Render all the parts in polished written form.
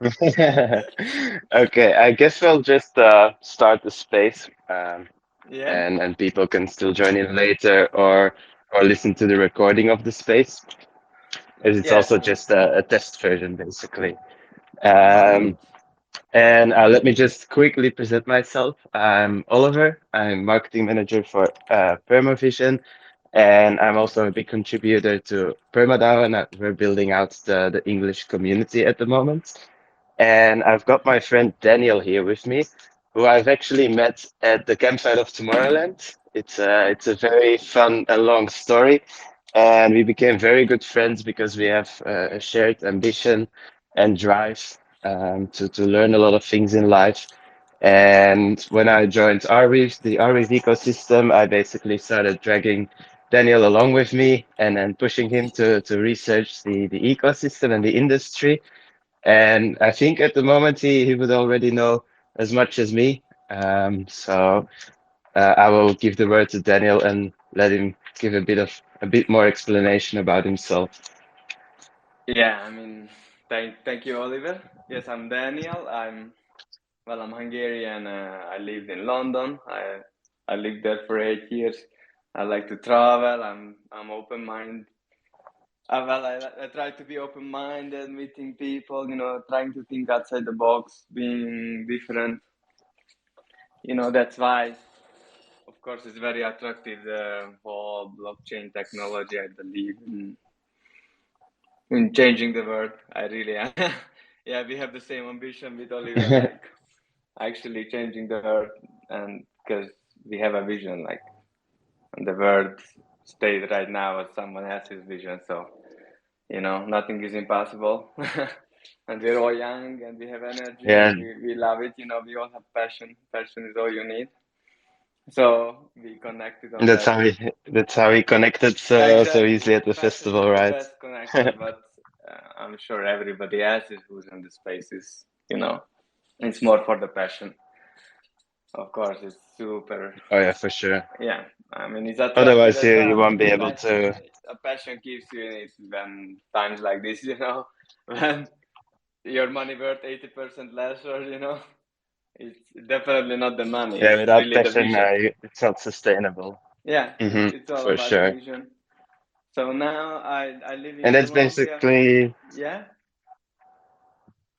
Okay, I guess we'll just start the space, Yeah? and people can still join in later or listen to the recording of the space, as it's Yeah. also just a test version basically. Um, and let me just quickly present myself. I'm Oliver. I'm marketing manager for PermaVision, and I'm also a big contributor to PermaDAO, and we're building out the English community at the moment. And I've got my friend Daniel here with me, who I've actually met at the campsite of Tomorrowland. It's a very fun and long story, and we became very good friends because we have a shared ambition and drive to learn a lot of things in life. And when I joined Arweave, the Arweave ecosystem, I basically started dragging Daniel along with me and then pushing him to research the ecosystem and the industry. And I think at the moment he would already know as much as me. So I will give the word to Daniel and let him give a bit more explanation about himself. Yeah, thank you, Oliver. Yes, I'm Daniel. I'm Hungarian. I lived in London. I lived there for 8 years. I like to travel. I'm open-minded. I try to be open-minded, meeting people, trying to think outside the box, being different. That's why, of course, it's very attractive, the whole blockchain technology. I believe in changing the world. I really am. Yeah, we have the same ambition with Oliver, like actually changing the world, and because we have a vision, like, and the world stays right now as someone else's vision. So, nothing is impossible. And we're all young and we have energy Yeah, and we love it. We all have passion. Passion is all you need. So we connected on that's that. how we connected so Exactly. easily at the Passion festival, is the right? best connector, but I'm sure everybody else is who's in the spaces, it's more for the passion. Of course, it's super. Oh yeah, for sure. Yeah, it's attractive Otherwise, as you well. won't be able Passion, to. a passion keeps you in it when times like this, when your money worth 80% less, or it's definitely not the money. Yeah, It's without really the passion, vision. it's not sustainable. Yeah, Hmm. it's all For about the sure. vision. So now I live And in that's Colombia. basically. Yeah,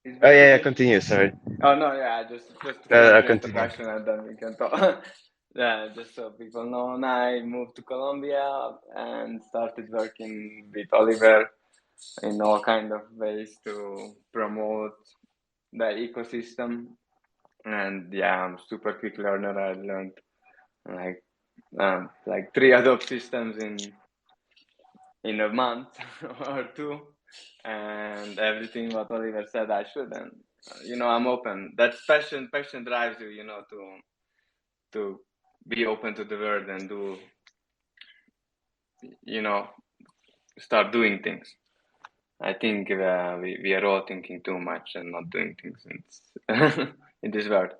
it's Oh yeah, yeah. basically. Continue. Sorry. Oh no, yeah, just to finish the Continue. introduction and then we can talk. Yeah, just so people know, and I moved to Colombia and started working with Oliver in all kind of ways to promote the ecosystem. And yeah, I'm super quick learner. I learned like like three Adobe systems in a month or two, and everything what Oliver said I should. And I'm open. That passion drives you, to be open to the world and do, you know, start doing things. I think we are all thinking too much and not doing things in this world.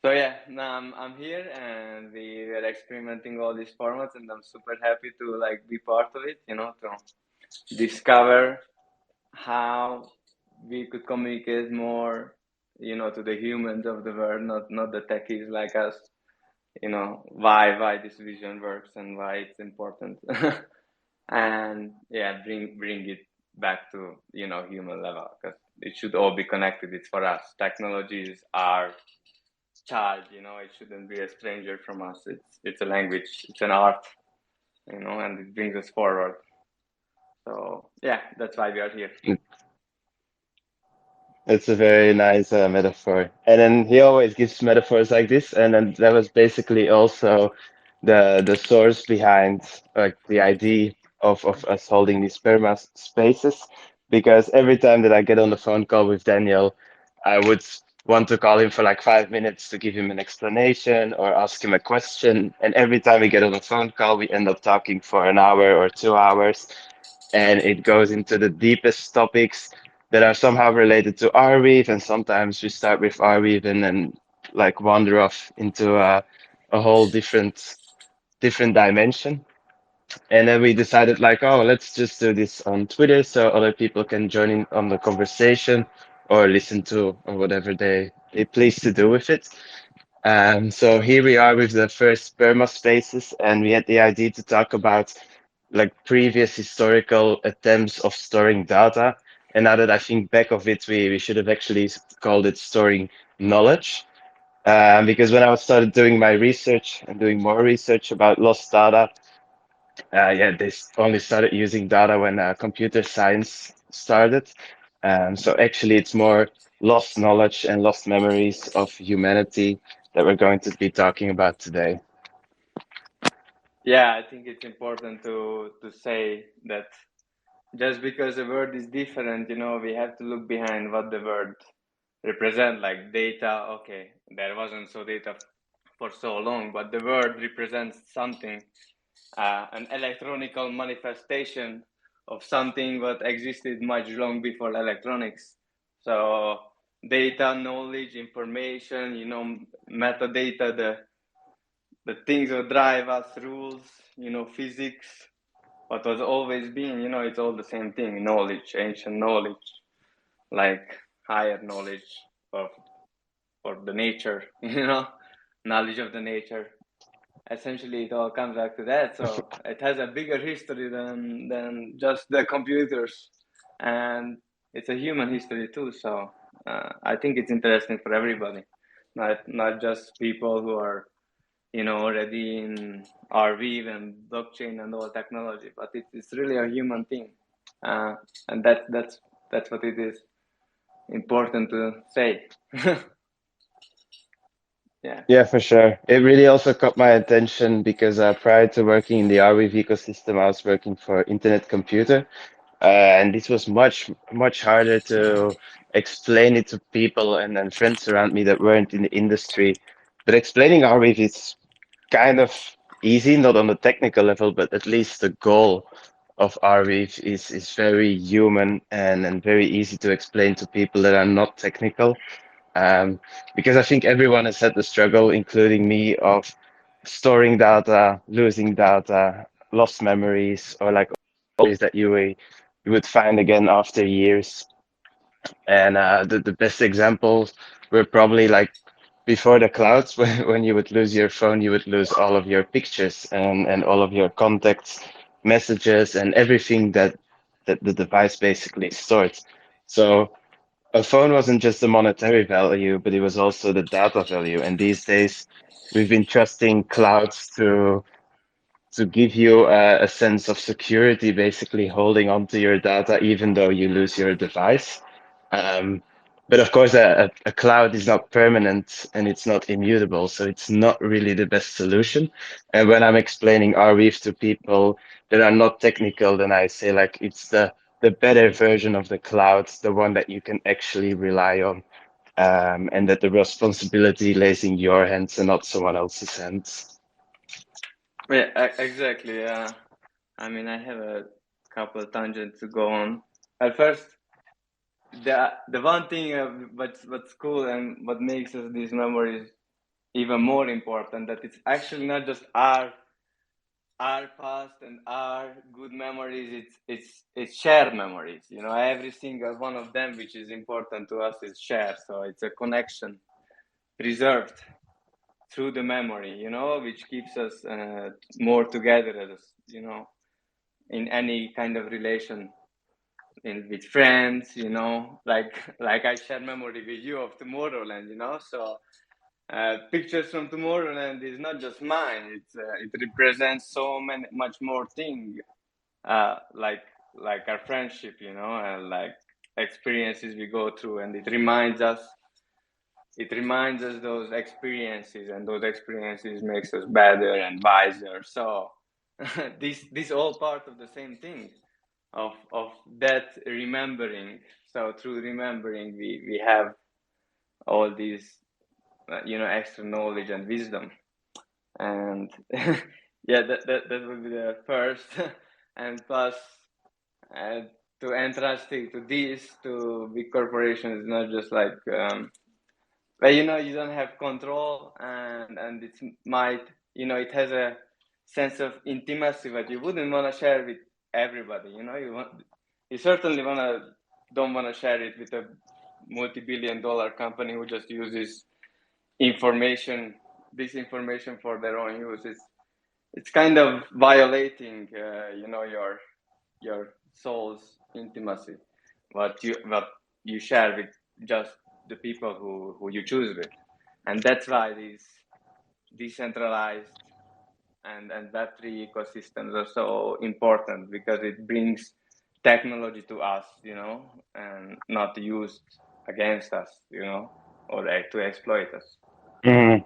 So yeah, now I'm here and we are experimenting all these formats, and I'm super happy to like be part of it. To discover how we could communicate more, to the humans of the world, not the techies like us. Why this vision works and why it's important. And yeah, bring it back to human level, because it should all be connected. It's for us. Technology is our child. It shouldn't be a stranger from us. It's a language, it's an art, and it brings us forward. So yeah, that's why we are here. It's a very nice metaphor. And then he always gives metaphors like this, and then that was basically also the source behind like the idea of us holding these perma spaces. Because every time that I get on the phone call with Daniel, I would want to call him for like 5 minutes to give him an explanation or ask him a question. And every time we get on a phone call, we end up talking for an hour or 2 hours, and it goes into the deepest topics that are somehow related to Arweave, and sometimes we start with Arweave and then like wander off into a whole different dimension. And then we decided like, oh, let's just do this on Twitter so other people can join in on the conversation. or listen to, or whatever they please to do with it. So here we are with the first Perma spaces, and we had the idea to talk about like previous historical attempts of storing data. And now that I think back of it, we should have actually called it storing knowledge. Because when I started doing my research and doing more research about lost data, yeah, they only started using data when computer science started. So actually, it's more lost knowledge and lost memories of humanity that we're going to be talking about today. Yeah, I think it's important to say that just because a word is different, we have to look behind what the word represent, like data. Okay, there wasn't so data for so long, but the word represents something, an electronical manifestation of something that existed much long before electronics. So data, knowledge, information, metadata, the things that drive us, rules, physics, what was always been, it's all the same thing, knowledge, ancient knowledge, like higher knowledge of the nature, knowledge of the nature. Essentially, it all comes back to that. So it has a bigger history than just the computers, and it's a human history too. So I think it's interesting for everybody, not just people who are already in Arweave and blockchain and all technology, but it's really a human thing, and that's what it is important to say. Yeah. Yeah, for sure. It really also caught my attention because prior to working in the Arweave ecosystem, I was working for Internet Computer, and this was much harder to explain it to people and friends around me that weren't in the industry. But explaining Arweave is kind of easy, not on the technical level, but at least the goal of Arweave is very human and very easy to explain to people that are not technical. Because I think everyone has had the struggle, including me, of storing data, losing data, lost memories, or like memories that you would find again after years. And the best examples were probably like before the clouds, when you would lose your phone, you would lose all of your pictures and all of your contacts, messages, and everything that the device basically stored. So a phone wasn't just the monetary value, but it was also the data value. And these days, we've been trusting clouds to give you a sense of security, basically holding on to your data even though you lose your device. Um, but of course, a cloud is not permanent and it's not immutable, so it's not really the best solution. And when I'm explaining Arweave to people that are not technical, then I say like it's the better version of the cloud, the one that you can actually rely on, and that the responsibility lays in your hands and not someone else's hands. Yeah, exactly. I mean, I have a couple of tangents to go on. At first, the one thing what's cool and what makes us these memories even more important, that it's actually not just our past and our good memories, it's shared memories. Every single one of them which is important to us is shared. So it's a connection preserved through the memory, which keeps us more together, as in any kind of relation, with friends, like I share memory with you of Tomorrowland, so pictures from Tomorrowland is not just mine. It represents so much more thing, like our friendship, and like experiences we go through, and it reminds us those experiences, and those experiences makes us better and wiser. So this all part of the same thing, of that remembering. So through remembering, we have all these extra knowledge and wisdom. And yeah, that would be the first. And plus, uh, to entrust to this, to big corporations, is not just like but you don't have control, and it might, it has a sense of intimacy that you wouldn't want to share with everybody. You certainly don't want to share it with a multi-billion-dollar company who just uses this information for their own use. It's kind of violating, your soul's intimacy, what you share with just the people who you choose with, and that's why these decentralized and Web3 ecosystems are so important, because it brings technology to us, and not used against us, or to exploit us. Mhm.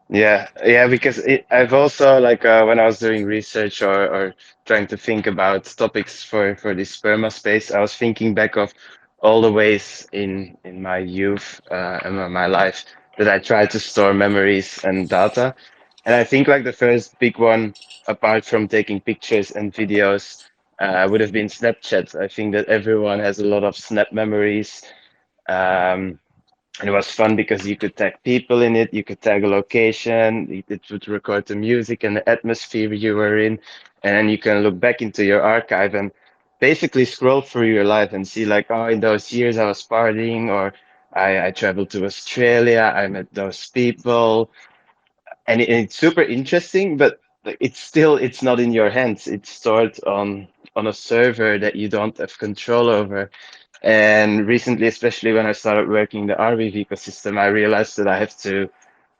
Yeah. Yeah, because I've also like when I was doing research or trying to think about topics for this sperma space, I was thinking back of all the ways in my youth and my life that I tried to store memories and data. And I think like the first big one, apart from taking pictures and videos, would have been Snapchat. I think that everyone has a lot of Snap memories. Um, and it was fun because you could tag people in it, you could tag a location, it would record the music and the atmosphere you were in, and then you can look back into your archive and basically scroll through your life and see like, oh, in those years I was partying, or I traveled to Australia, I met those people, and it's super interesting, but like, it's not in your hands. It's stored on a server that you don't have control over. And recently, especially when I started working the Arweave ecosystem, I realized that I have to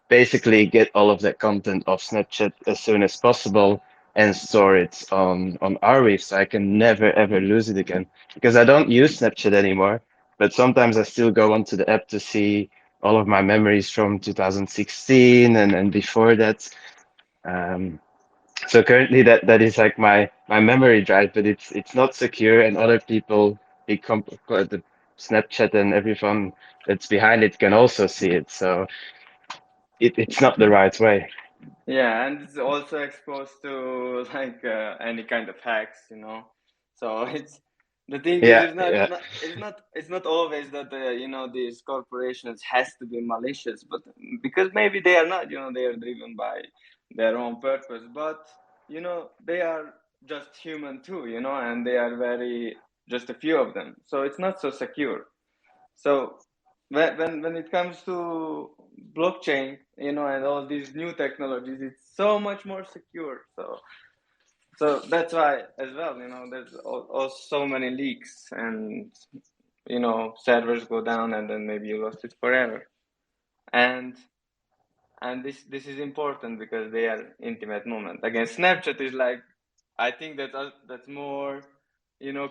basically get all of that content off Snapchat as soon as possible and store it on Arweave so I can never ever lose it again. Because I don't use Snapchat anymore, but sometimes I still go onto the app to see all of my memories from 2016 and before that. Um, so currently that is like my memory drive, but it's not secure, and other people, the Snapchat and everyone that's behind it can also see it. So it's not the right way. Yeah, and it's also exposed to like any kind of hacks, So it's the thing is, Yeah, yeah, it's not always that these corporations has to be malicious, but because maybe they are not, they are driven by their own purpose, but they are just human too, and they are just a few of them, so it's not so secure. So when it comes to blockchain, and all these new technologies, it's so much more secure. So that's why as well, there's also so many leaks, and servers go down, and then maybe you lost it forever. And this is important because they are intimate moment. Again, Snapchat is like, I think that's more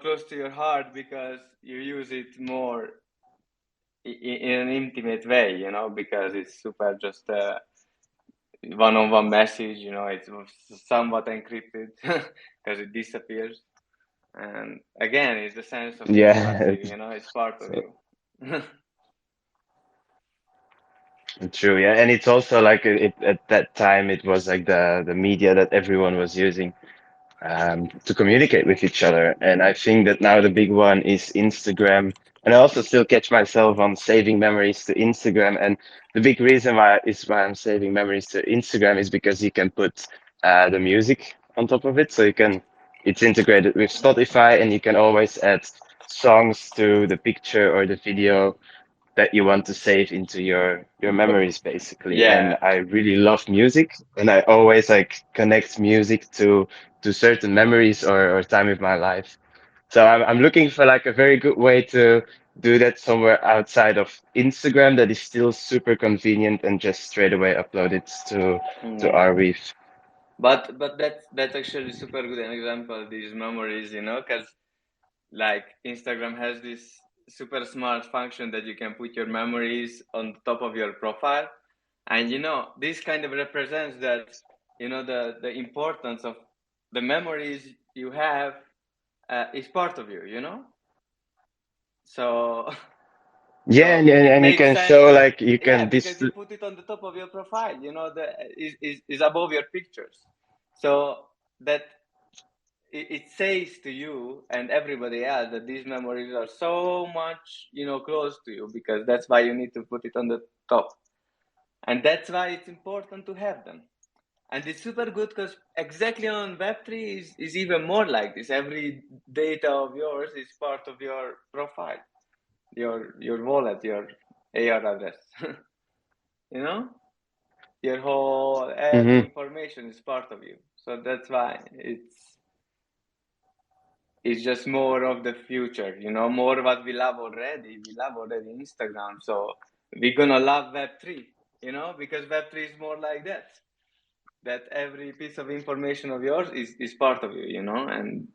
close to your heart because you use it more in an intimate way, because it's super just a one-on-one message, it's somewhat encrypted because it disappears. And again, it's the sense of yeah. intimacy, it's part of So you. true, yeah, and it's also like at that time it was like the media that everyone was using to communicate with each other. And I think that now the big one is Instagram. And I also still catch myself on saving memories to Instagram. And the big reason why I'm saving memories to Instagram is because you can put the music on top of it. So it's integrated with Spotify, and you can always add songs to the picture or the video that you want to save into your memories basically. And Yeah. I really love music, and I always like connect music to certain memories or time of my life. So I'm looking for like a very good way to do that somewhere outside of Instagram that is still super convenient and just straight away upload it to Yeah. Arweave. But that's actually super good an example, these memories, because like Instagram has this super smart function that you can put your memories on top of your profile. And this kind of represents that, the importance of the memories you have is part of you, So Yeah, so it and you makes can sense show that, like you yeah, can because dis you put it on the top of your profile, the is above your pictures. So that it says to you and everybody else that these memories are so much, close to you, because that's why you need to put it on the top. And that's why it's important to have them. And it's super good because exactly on Web3 is even more like this. Every data of yours is part of your profile. your wallet, your AR address. You know, your whole every information is part of you. So that's why it's just more of the future, you know, more what we love already. We love already Instagram, so we're gonna love Web3, you know, because Web3 is more like that. That every piece of information of yours is part of you, you know, and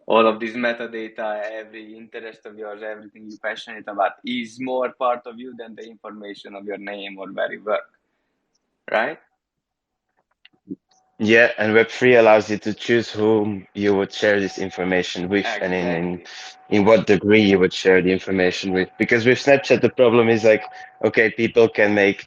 all of this metadata, every interest of yours, everything you're passionate about is more part of you than the information of your name or where you work, right? Yeah, and Web3 allows you to choose whom you would share this information with and Exactly. in what degree you would share the information with. Because with Snapchat, the problem is like, okay, people can make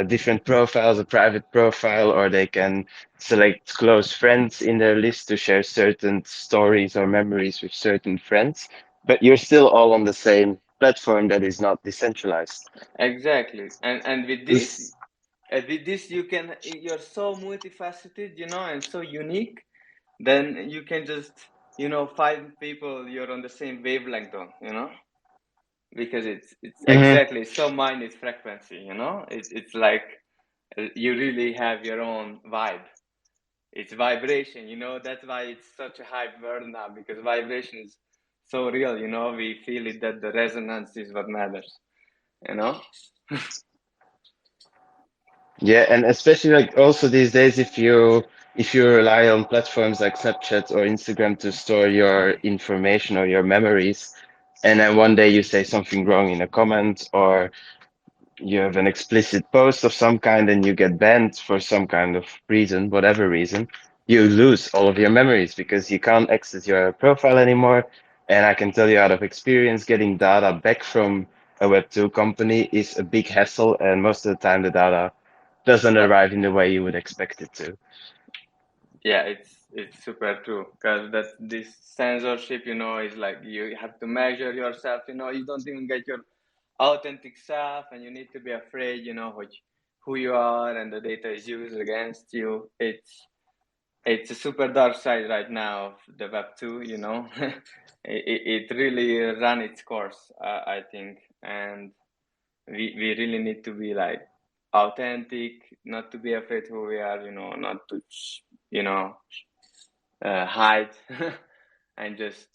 different profiles, a private profile, or they can select close friends in their list to share certain stories or memories with certain friends. But you're still all on the same platform that is not decentralized. Exactly. And with this, This, you're so multifaceted, you know, and so unique, then you can just, you know, find people you're on the same wavelength on, you know, because it's Mhm. exactly so minute frequency, you know, it's like you really have your own vibe. It's vibration, you know, that's why it's such a hype word now, because vibration is so real, you know, we feel it that the resonance is what matters, you know. Yeah, and especially like also these days, if you rely on platforms like Snapchat or Instagram to store your information or your memories, and then one day you say something wrong in a comment or you have an explicit post of some kind and you get banned for some kind of reason, whatever reason, you lose all of your memories because you can't access your profile anymore. And I can tell you out of experience, getting data back from a Web2 company is a big hassle, and most of the time the data doesn't But arrive in the way you would expect it to. yeah, it's super true, because that this censorship, you know, is like you have to measure yourself, you know, you don't even get your authentic self, and you need to be afraid, you know, who you are, and the data is used against you. It's a super dark side right now of the Web2, you know. It really ran its course, I think, and we really need to be like authentic, not to be afraid who we are, you know, not to, you know, hide, and just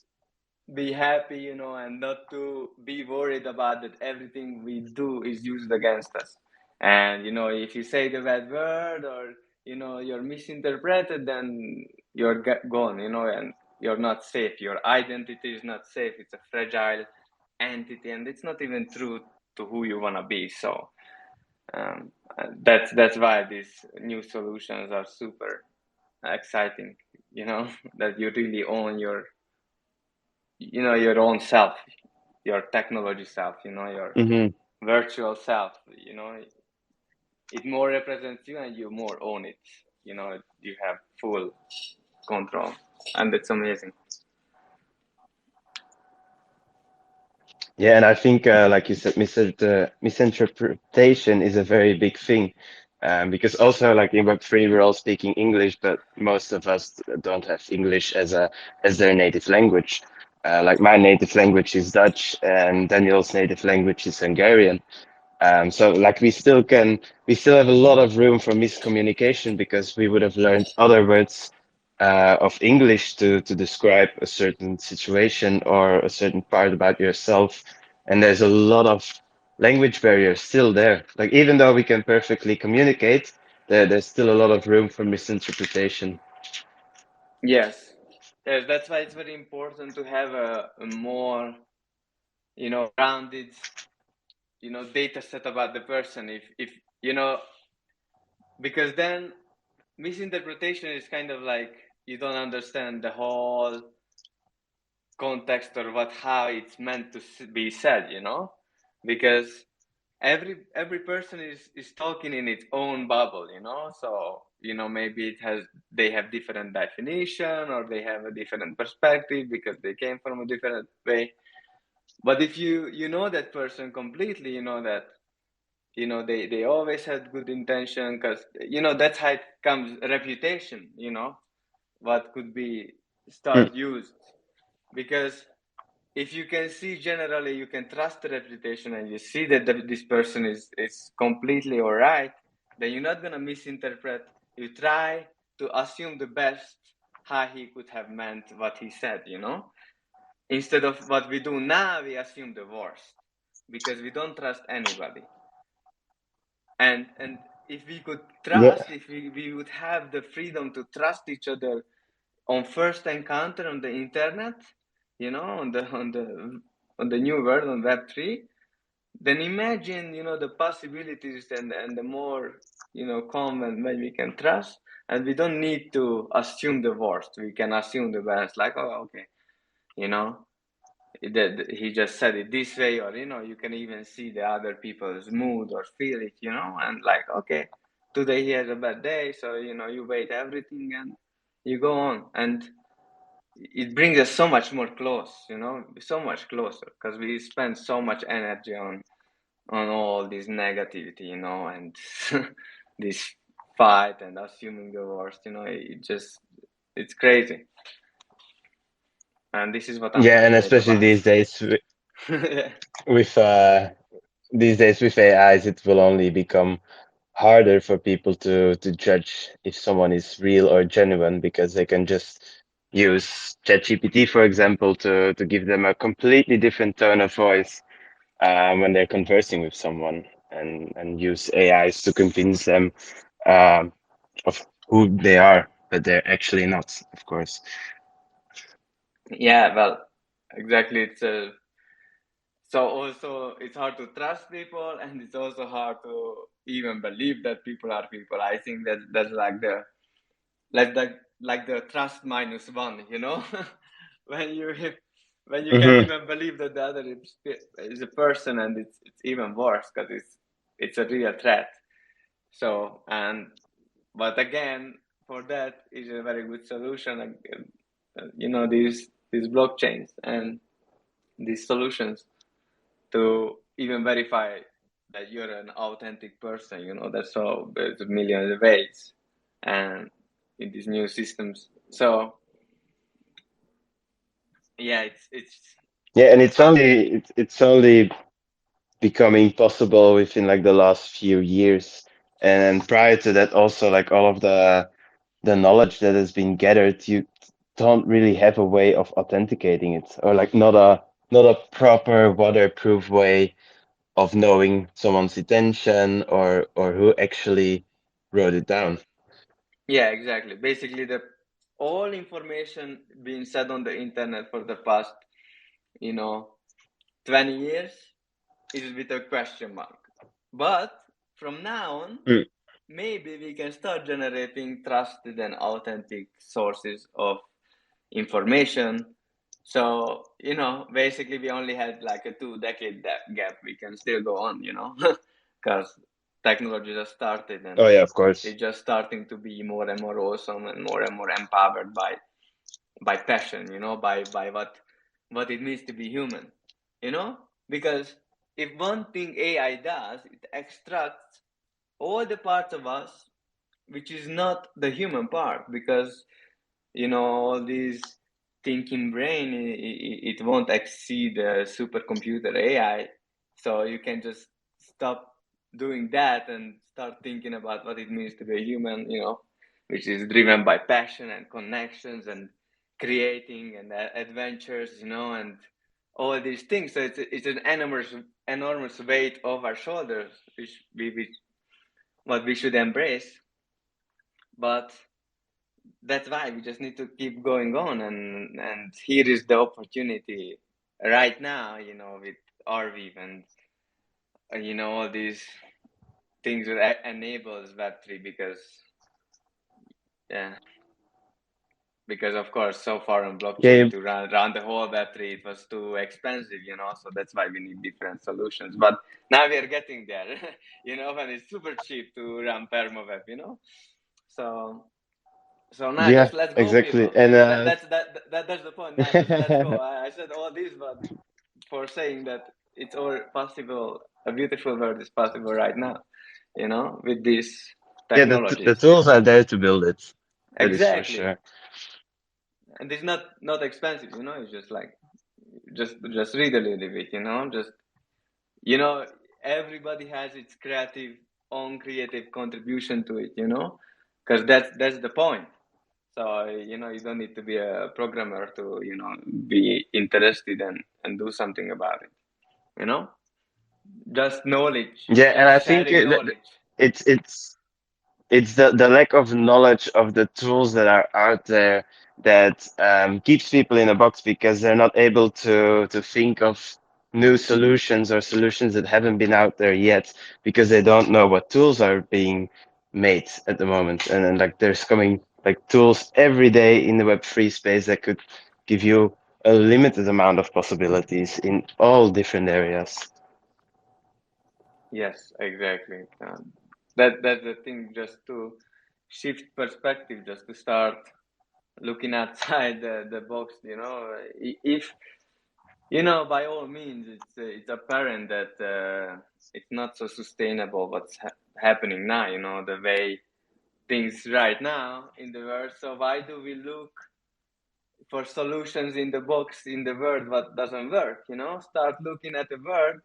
be happy, you know, and not to be worried about that everything we do is used against us. And, you know, if you say the bad word, or, you know, you're misinterpreted, then you're gone, you know, and you're not safe. Your identity is not safe. It's a fragile entity, and it's not even true to who you want to be. So um, that's why these new solutions are super exciting, you know, that you really own your, you know, your own self, your technology self, you know, your Hmm. virtual self, you know, it more represents you and you more own it, you know, you have full control, and it's amazing. Yeah, and I think, like you said, misinterpretation is a very big thing. Because also, like in Web3, we're all speaking English, but most of us don't have English as their native language. Like my native language is Dutch, and Daniel's native language is Hungarian. So like we still have a lot of room for miscommunication because we would have learned other words of English to describe a certain situation or a certain part about yourself. And there's a lot of language barriers still there. Like even though we can perfectly communicate, there's still a lot of room for misinterpretation. Yes, yes, that's why it's very important to have a more, you know, rounded, you know, data set about the person. If you know, because then misinterpretation is kind of like you don't understand the whole context, or how it's meant to be said, you know, because every person is talking in its own bubble, you know. So, you know, maybe they have different definition, or they have a different perspective because they came from a different way. But if you know that person completely, you know that, you know, they always had good intention, because, you know, that's how it comes reputation, you know, what could be Mm. start used, because if you can see generally, you can trust the reputation, and you see that this person is completely all right, then you're not going to misinterpret. You try to assume the best, how he could have meant what he said, instead of what we do now. We assume the worst because we don't trust anybody. And if we could trust, if we would have the freedom to trust each other on first encounter on the internet, on the new world, on Web3, then imagine, the possibilities and the more, calm and when we can trust, and we don't need to assume the worst. We can assume the best, like, oh, okay, he just said it this way, or, you can even see the other people's mood or feel it, and like, okay, today he has a bad day. So, you wait everything and you go on. And it brings us so much more close, so much closer, because we spend so much energy on all this negativity, and this fight and assuming the worst, it's crazy. And this is what I'm Yeah, and passionate especially about. these days Yeah. with AIs, it will only become harder for people to judge if someone is real or genuine, because they can just use ChatGPT, for example, to give them a completely different tone of voice when they're conversing with someone, and use AIs to convince them of who they are, but they're actually not, of course. Yeah, well, exactly. So also it's hard to trust people, and it's also hard to even believe that people are people. I think that's like the trust minus one, when you can't Hmm. even believe that the other is a person, and it's even worse because it's a real threat. So, but again, for that is a very good solution. These blockchains and these solutions to even verify that you're an authentic person. That's all. There's a million ways, and in these new systems. So yeah, it's Yeah, and it's only becoming possible within like the last few years. And prior to that, also like all of the knowledge that has been gathered, you don't really have a way of authenticating it, or like not a proper waterproof way of knowing someone's intention or who actually wrote it down. yeah, exactly. Basically, the all information being said on the internet for the past, 20 years is with a question mark. But from now on, Mm. maybe we can start generating trusted and authentic sources of information. So, basically we only had like a 2-decade gap. We can still go on, because technology just started, Oh and yeah, of course. it's just starting to be more and more awesome and more empowered by passion, by what it means to be human, because if one thing AI does, it extracts all the parts of us which is not the human part, because all these thinking brain, it won't exceed a supercomputer AI. So you can just stop doing that and start thinking about what it means to be a human, which is driven by passion and connections and creating and adventures, and all these things. So it's an enormous weight off our shoulders, which what we should embrace. But that's why we just need to keep going on, and here is the opportunity right now, with Arweave and all these things that enables Web3, because of course so far on blockchain Yeah, to run the whole Web3, it was too expensive, so that's why we need different solutions. But now we are getting there, when it's super cheap to run PermaWeb, so now yeah, just let's go, exactly. people. And That's the point. Now just let's go. I said all this, but for saying that it's all possible. A beautiful world is possible right now, with these yeah, the technologies. tools are there to build it. That is for Exactly, sure. and it's not expensive. It's just like just read a little bit, just, everybody has its own creative contribution to it, because that's the point. So, you don't need to be a programmer to, be interested and do something about it, just knowledge, Yeah, and I just think sharing knowledge. it's it's the lack of knowledge of the tools that are out there that keeps people in a box because they're not able to think of new solutions or solutions that haven't been out there yet because they don't know what tools are being made at the moment. And then like there's coming like tools every day in the Web3 space that could give you a limited amount of possibilities in all different areas. Yes, exactly. That's the thing, just to shift perspective, just to start looking outside the box. If by all means, it's apparent that it's not so sustainable what's happening now. The way things right now in the world. So why do we look for solutions in the box in the world what doesn't work? Start looking at the world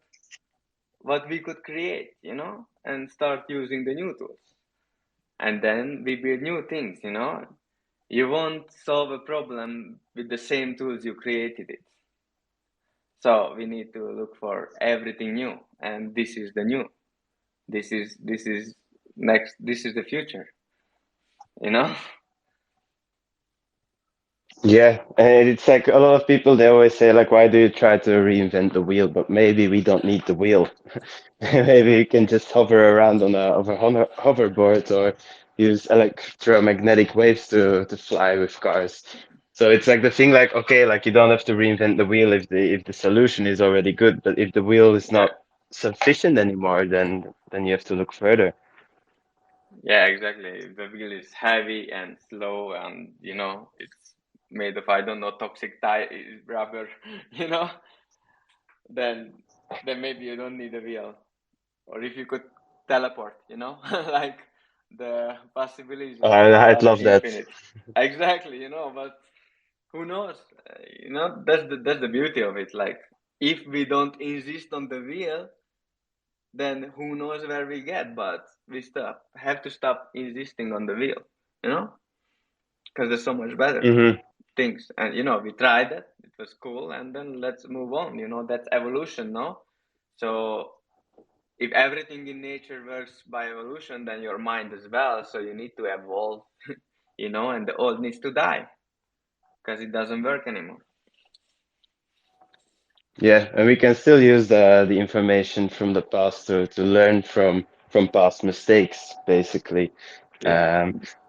what we could create, and start using the new tools. And then we build new things, You won't solve a problem with the same tools you created it. So we need to look for everything new, and this is the new. This is next. This is the future, you know. Yeah, and it's like a lot of people, they always say like, why do you try to reinvent the wheel? But maybe we don't need the wheel. Maybe we can just hover around on a hoverboard or use electromagnetic waves to fly with cars. So it's like the thing like, okay, like you don't have to reinvent the wheel if the solution is already good, but if the wheel is Yeah, not sufficient anymore, then you have to look further. yeah, exactly. The wheel is heavy and slow, and it's made of, I don't know, toxic rubber. You know, then maybe you don't need a wheel. Or if you could teleport, like the possibilities I'd are love that. infinite. Exactly, but who knows? That's the beauty of it. Like, if we don't insist on the wheel, then who knows where we get? But we have to stop insisting on the wheel, because there's so much better Hmm. things. And we tried it; it was cool, and then let's move on. That's evolution, no? So if everything in nature works by evolution, then your mind as well. So you need to evolve, and the old needs to die because it doesn't work anymore. Yeah, and we can still use the information from the past to learn from past mistakes, basically. Yeah.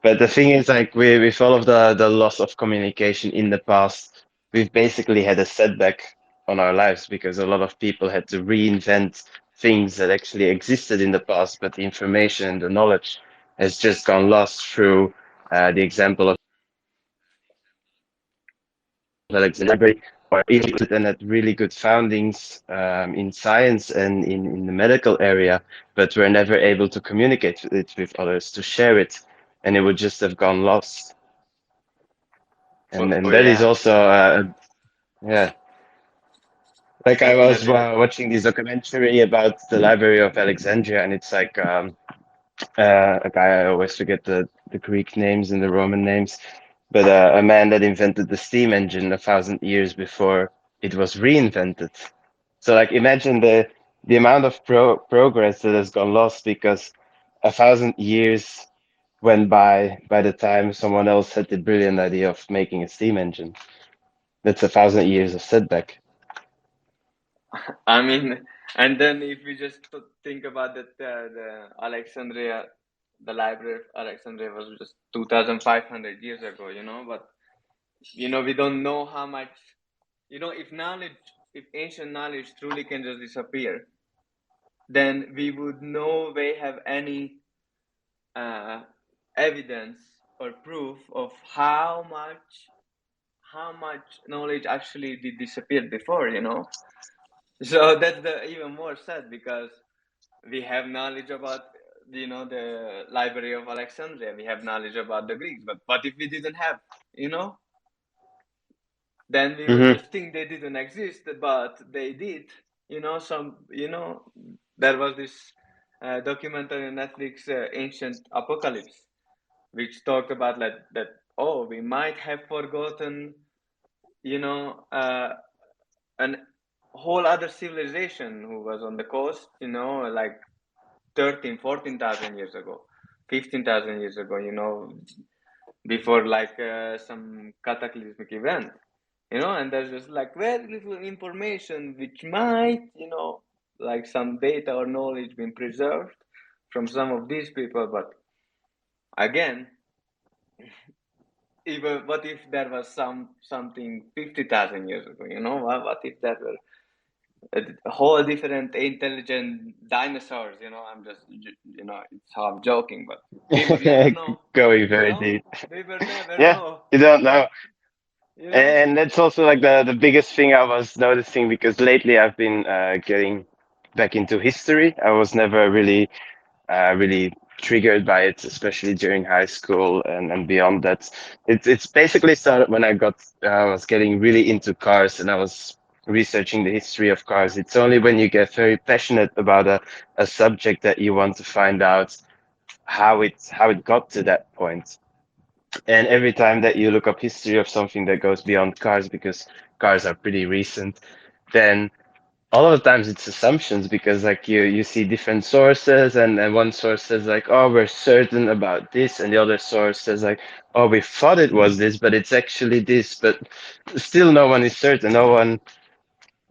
But the thing is, like with all of the loss of communication in the past, we've basically had a setback on our lives because a lot of people had to reinvent things that actually existed in the past, but the information and the knowledge has just gone lost through the example of Alexander, or even and had really good foundings in science and in the medical area, but were never able to communicate it with others, to share it, and it would just have gone lost. And that is Yeah, also, yeah, like I was definitely. watching this documentary about the Library of Alexandria, and it's like a guy, I always forget the Greek names and the Roman names, but a man that invented the steam engine 1,000 years before it was reinvented. So like imagine the amount of progress that has gone lost because 1,000 years went by the time someone else had the brilliant idea of making a steam engine. That's 1,000 years of setback. I mean, and then if we just think about that, the Alexandria, the Library of Alexandria was just 2,500 years ago, but we don't know how much, if ancient knowledge truly can just disappear, then we would no way have any evidence or proof of how much knowledge actually did disappear before, So that's the even more sad, because we have knowledge about the Library of Alexandria, we have knowledge about the Greeks, but what if we didn't have, you know then we would Hmm. just think they didn't exist, but they did. There was this documentary on Netflix, Ancient Apocalypse, which talked about that. Oh, we might have forgotten, an whole other civilization who was on the coast, like 13, 14,000 years ago, 15,000 years ago, before like some cataclysmic event, and there's just like very little information which might, like some data or knowledge been preserved from some of these people. But again, even what if there was something 50,000 years ago, what if there were a whole different intelligent dinosaurs, I'm just, it's how I'm joking, but we would never know, Going very deep. we would never Yeah, know, you don't know. you know. And that's also like the biggest thing I was noticing because lately I've been getting back into history. I was never really triggered by it, especially during high school and beyond that. It's basically started when I was getting really into cars and I was researching the history of cars. It's only when you get very passionate about a subject that you want to find out how it got to that point. And every time that you look up history of something that goes beyond cars, because cars are pretty recent, then all of the times it's assumptions because like you see different sources and one source says like, oh, we're certain about this, and the other source says like, oh, we thought it was this, but it's actually this, but still no one is certain. No one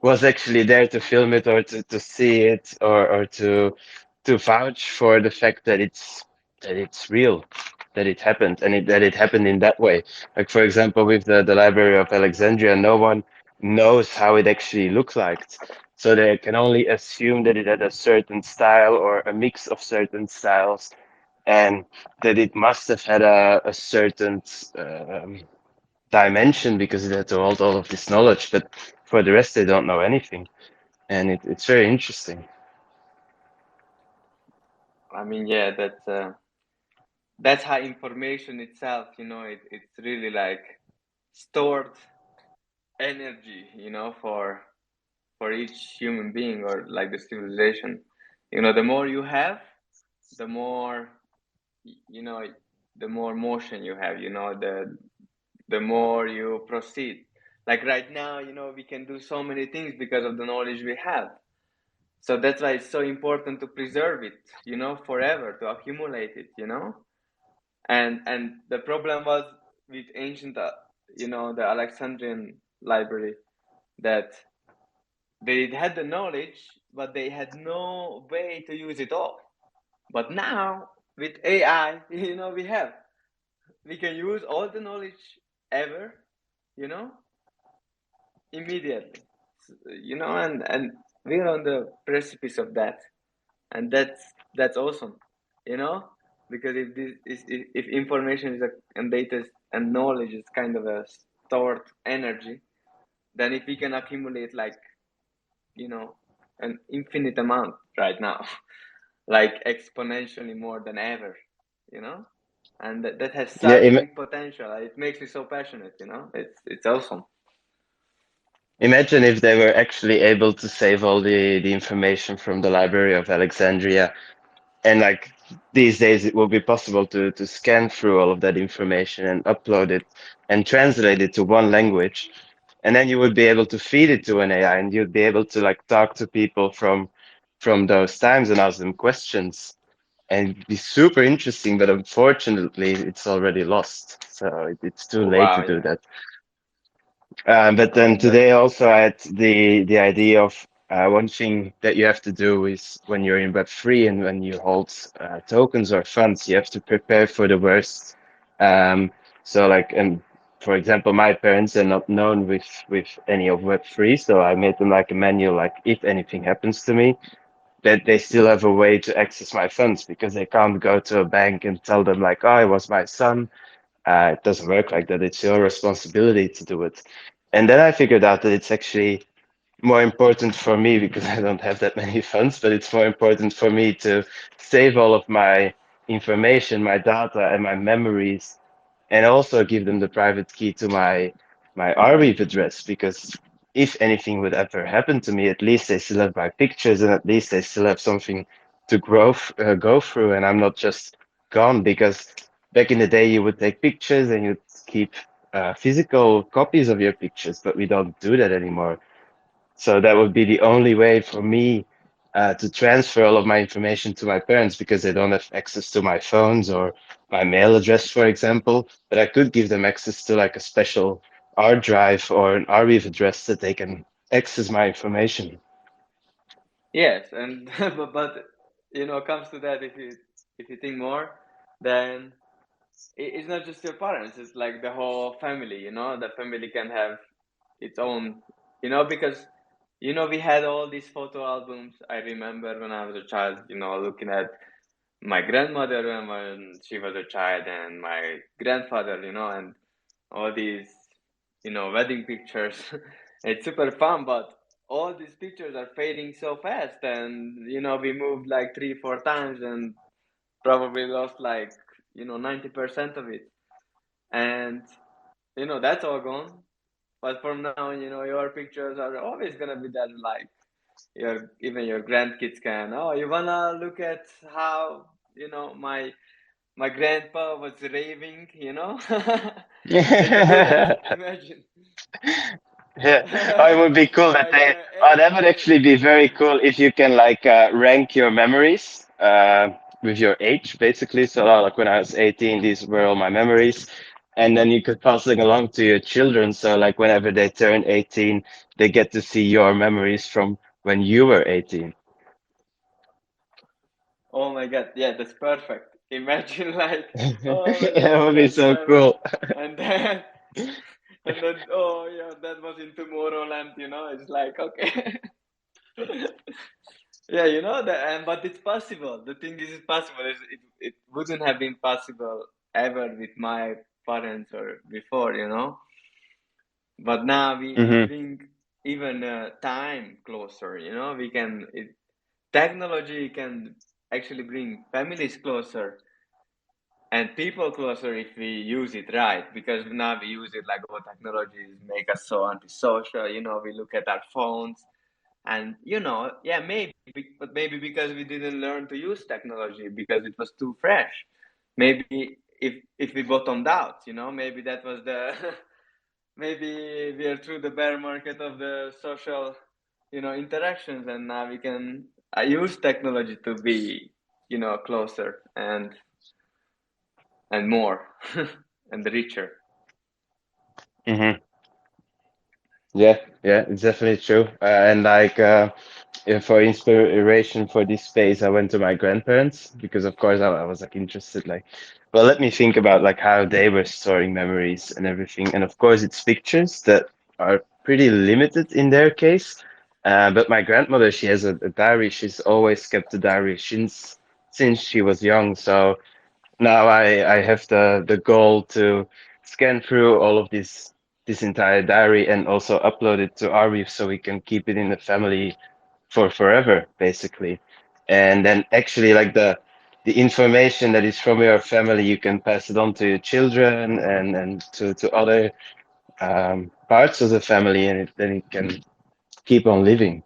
was actually there to film it or to see it or to vouch for the fact that it's real, that it happened and that it happened in that way. Like for example, with the Library of Alexandria, no one knows how it actually looked like. So they can only assume that it had a certain style or a mix of certain styles and that it must have had a certain um, dimension because it had to hold all of this knowledge. But for the rest, they don't know anything. And it's very interesting. I mean, yeah, that's how information itself, it's really like stored energy, for each human being or like the civilization. The more you have, the more, you know, the more motion you have, the more you proceed. Like right now, we can do so many things because of the knowledge we have. So that's why it's so important to preserve it, forever, to accumulate it, and the problem was with ancient, the Alexandrian library, that they had the knowledge, but they had no way to use it all. But now with AI, we can use all the knowledge ever, you know, immediately, and we're on the precipice of that, and that's awesome, you know, because if this is if information is and data and knowledge is kind of a stored energy, then if we can accumulate like, an infinite amount right now, like exponentially more than ever, you know, and that has Yeah, such a big potential. It makes me so passionate, it's awesome. imagine if they were actually able to save all the information from the Library of Alexandria. And like these days, it will be possible to scan through all of that information and upload it and translate it to one language. And then you would be able to feed it to an AI and you'd be able to like talk to people from those times and ask them questions. And it'd be super interesting, but unfortunately, it's already lost. So it's too Oh, late wow, to do yeah. that. But I then mean, that today also I had the idea of one thing that you have to do is when you're in Web3 and when you hold tokens or funds, you have to prepare for the worst. Um, so like, and for example, my parents are not known with any of Web3, so I made them like a manual, like if anything happens to me, that they still have a way to access my funds because they can't go to a bank and tell them like, oh, it was my son. It doesn't work like that. It's your responsibility to do it. And then I figured out that it's actually more important for me because I don't have that many funds, but it's more important for me to save all of my information, my data, and my memories, and also give them the private key my Arweave address, because if anything would ever happen to me, at least they still have my pictures, and at least they still have something to go through, and I'm not just gone. Because back in the day, you would take pictures and you'd keep physical copies of your pictures, but we don't do that anymore. So that would be the only way for me to transfer all of my information to my parents, because they don't have access to my phones or my mail address, for example. But I could give them access to like a special hard drive or an Arweave address that they can access my information. Yes, and but comes to that, if you think more, then it's not just your parents, it's like the whole family. The family can have its own, because we had all these photo albums. I remember when I was a child, looking at my grandmother when she was a child, and my grandfather, and all these, wedding pictures. It's super fun, but all these pictures are fading so fast, and we moved like 3 4 times and probably lost like 90% of it. And that's all gone. But from now, your pictures are always gonna be there. Like even your grandkids can. Oh, you wanna look at how my grandpa was raving. They can do that. Yeah. Imagine. Yeah, oh, it would be cool that Like, they. Oh, that would actually be very cool if you can like rank your memories with your age, basically. So, like when I was 18, these were all my memories, and then you could pass them along to your children. So, like whenever they turn 18, they get to see your memories from when you were 18. oh my God, yeah, that's perfect. Imagine like, oh, when I That was would be so 27, cool. and then oh yeah, that was in Tomorrowland. It's like, okay. Yeah, that, and but it's possible. The thing is, it's possible. It wouldn't have been possible ever with my parents or before. But now we Hmm. bring even time closer. Technology can actually bring families closer and people closer if we use it right. Because now we use it like, oh, technologies make us so antisocial. We look at our phones. And yeah, maybe, but maybe because we didn't learn to use technology because it was too fresh. Maybe if we bottomed out, maybe that was the maybe we are through the bear market of the social, interactions, and now we can use technology to be, closer and more and richer. Hmm. Yeah, yeah, it's definitely true. And like for inspiration for this space, I went to my grandparents because, of course, I was like interested. Like, well, let me think about like how they were storing memories and everything. And of course, it's pictures that are pretty limited in their case. But my grandmother, she has a diary. She's always kept a diary since she was young. So now I have the goal to scan through all of this entire diary and also upload it to Arweave so we can keep it in the family for forever, basically. And then actually like the information that is from your family, you can pass it on to your children and to other parts of the family, and then it can keep on living.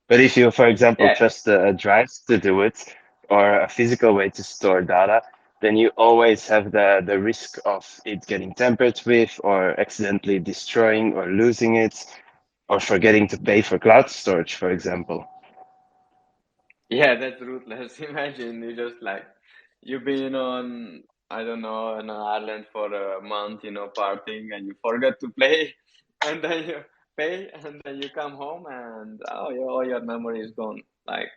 But if you, for example, Yeah, trust a drive to do it or a physical way to store data, then you always have the risk of it getting tampered with or accidentally destroying or losing it or forgetting to pay for cloud storage, for example. yeah, that's ruthless. Imagine you just like you've been on, I don't know, an island for a month, partying, and you forget to play, and then you pay, and then you come home, and oh, all your memory is gone. Like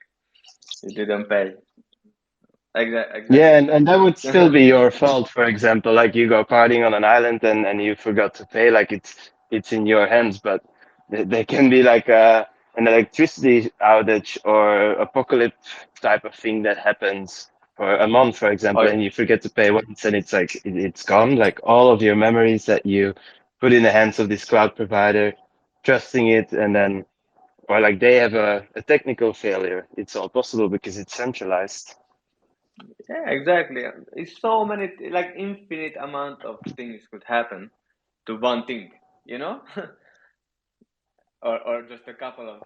you didn't pay. Yeah, Exactly. and that would still be your fault, for example, like you go partying on an island and you forgot to pay, like it's in your hands, but there can be like an electricity outage or apocalypse type of thing that happens for a month, for example, Oh, and you forget to pay once and it's like it's gone, like all of your memories that you put in the hands of this cloud provider, trusting it, and then or like they have a technical failure. It's all possible because it's centralized. yeah, exactly. It's so many, like infinite amount of things could happen to one thing. you know, or just a couple of,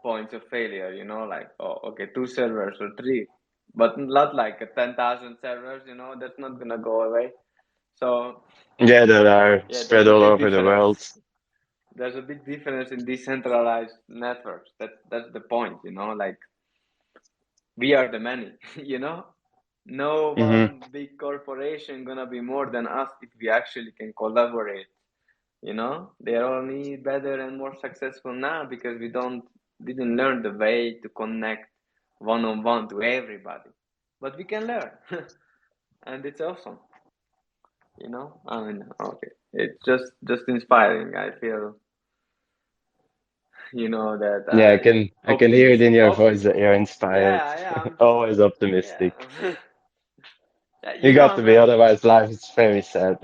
points of failure, like, oh, okay, 2 servers or 3, but not like a 10,000 servers, that's not gonna go away. So Yeah, that are yeah, there's spread a all big over the world. difference. There's a big difference in decentralized networks. That's the point, like we are the many, No Hmm. one big corporation gonna be more than us if we actually can collaborate. They are only better and more successful now because we didn't learn the way to connect one on one to everybody. But we can learn, and it's awesome. I mean, okay, it's just inspiring. I feel, that Yeah, I can hear it in your voice that you're inspired. Yeah, yeah, Always yeah. optimistic. Yeah, You got to be, man. otherwise life is very sad.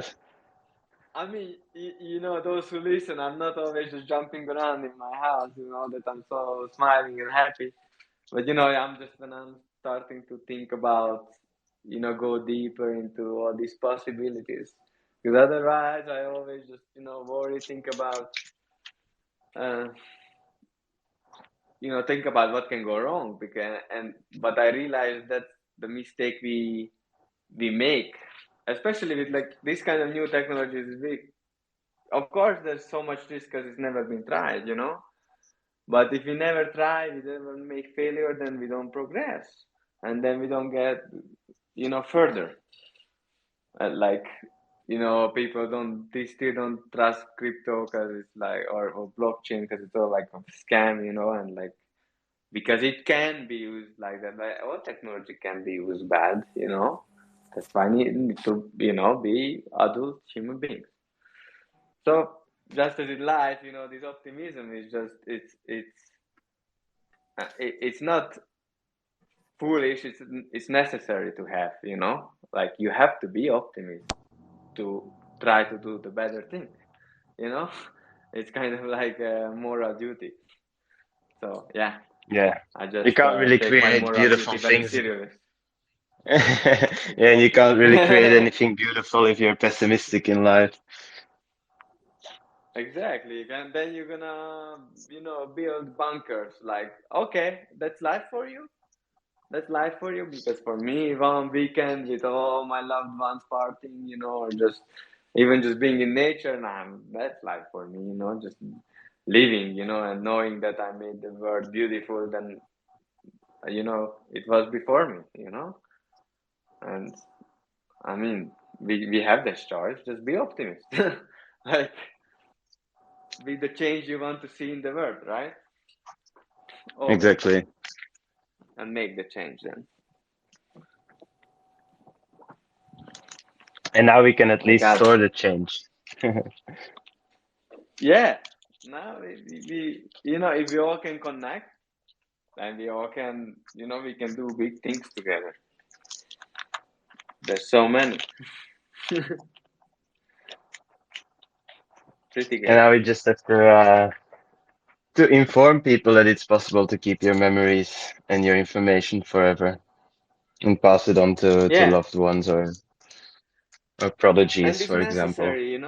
I mean, those who listen, I'm not always just jumping around in my house, that I'm so smiling and happy. But, I'm just when I'm starting to think about, go deeper into all these possibilities. Because otherwise, I always just, worry, uh, think about what can go wrong. But I realize that's the mistake we make, especially with like this kind of new technologies. Of course, there's so much risk because it's never been tried, But if we never try, we never make failure, then we don't progress, and then we don't get, further. Like, people they still don't trust crypto because it's like, or blockchain because it's all like a scam, and like because it can be used like that. Like all technology can be used bad, That's why we need to, be adult human beings. So just as in life, this optimism is just it's not foolish. It's necessary to have. Like you have to be optimist to try to do the better thing. You know, it's kind of like a moral duty. So yeah, Yeah. I You just can't really take my create moral beautiful duty very things. serious. Yeah, and you can't really create anything beautiful if you're pessimistic in life. Exactly, and then you're gonna, build bunkers. Like, okay, that's life for you. That's life for you because for me, one weekend with all my loved ones partying, or just even just being in nature, nah, that's life for me. Just living, and knowing that I made the world beautiful. Then, it was before me. And I mean, we have this choice. Just be optimist. Like, be the change you want to see in the world, right? Always, Exactly. and make the change then. And now we can at I least got, store the change. yeah. Now if we all can connect, then we all can, we can do big things together. There's so many. Pretty And great. now we just have to inform people that it's possible to keep your memories and your information forever and pass it on to Yeah, loved ones or and prodigies, it's for example. necessary,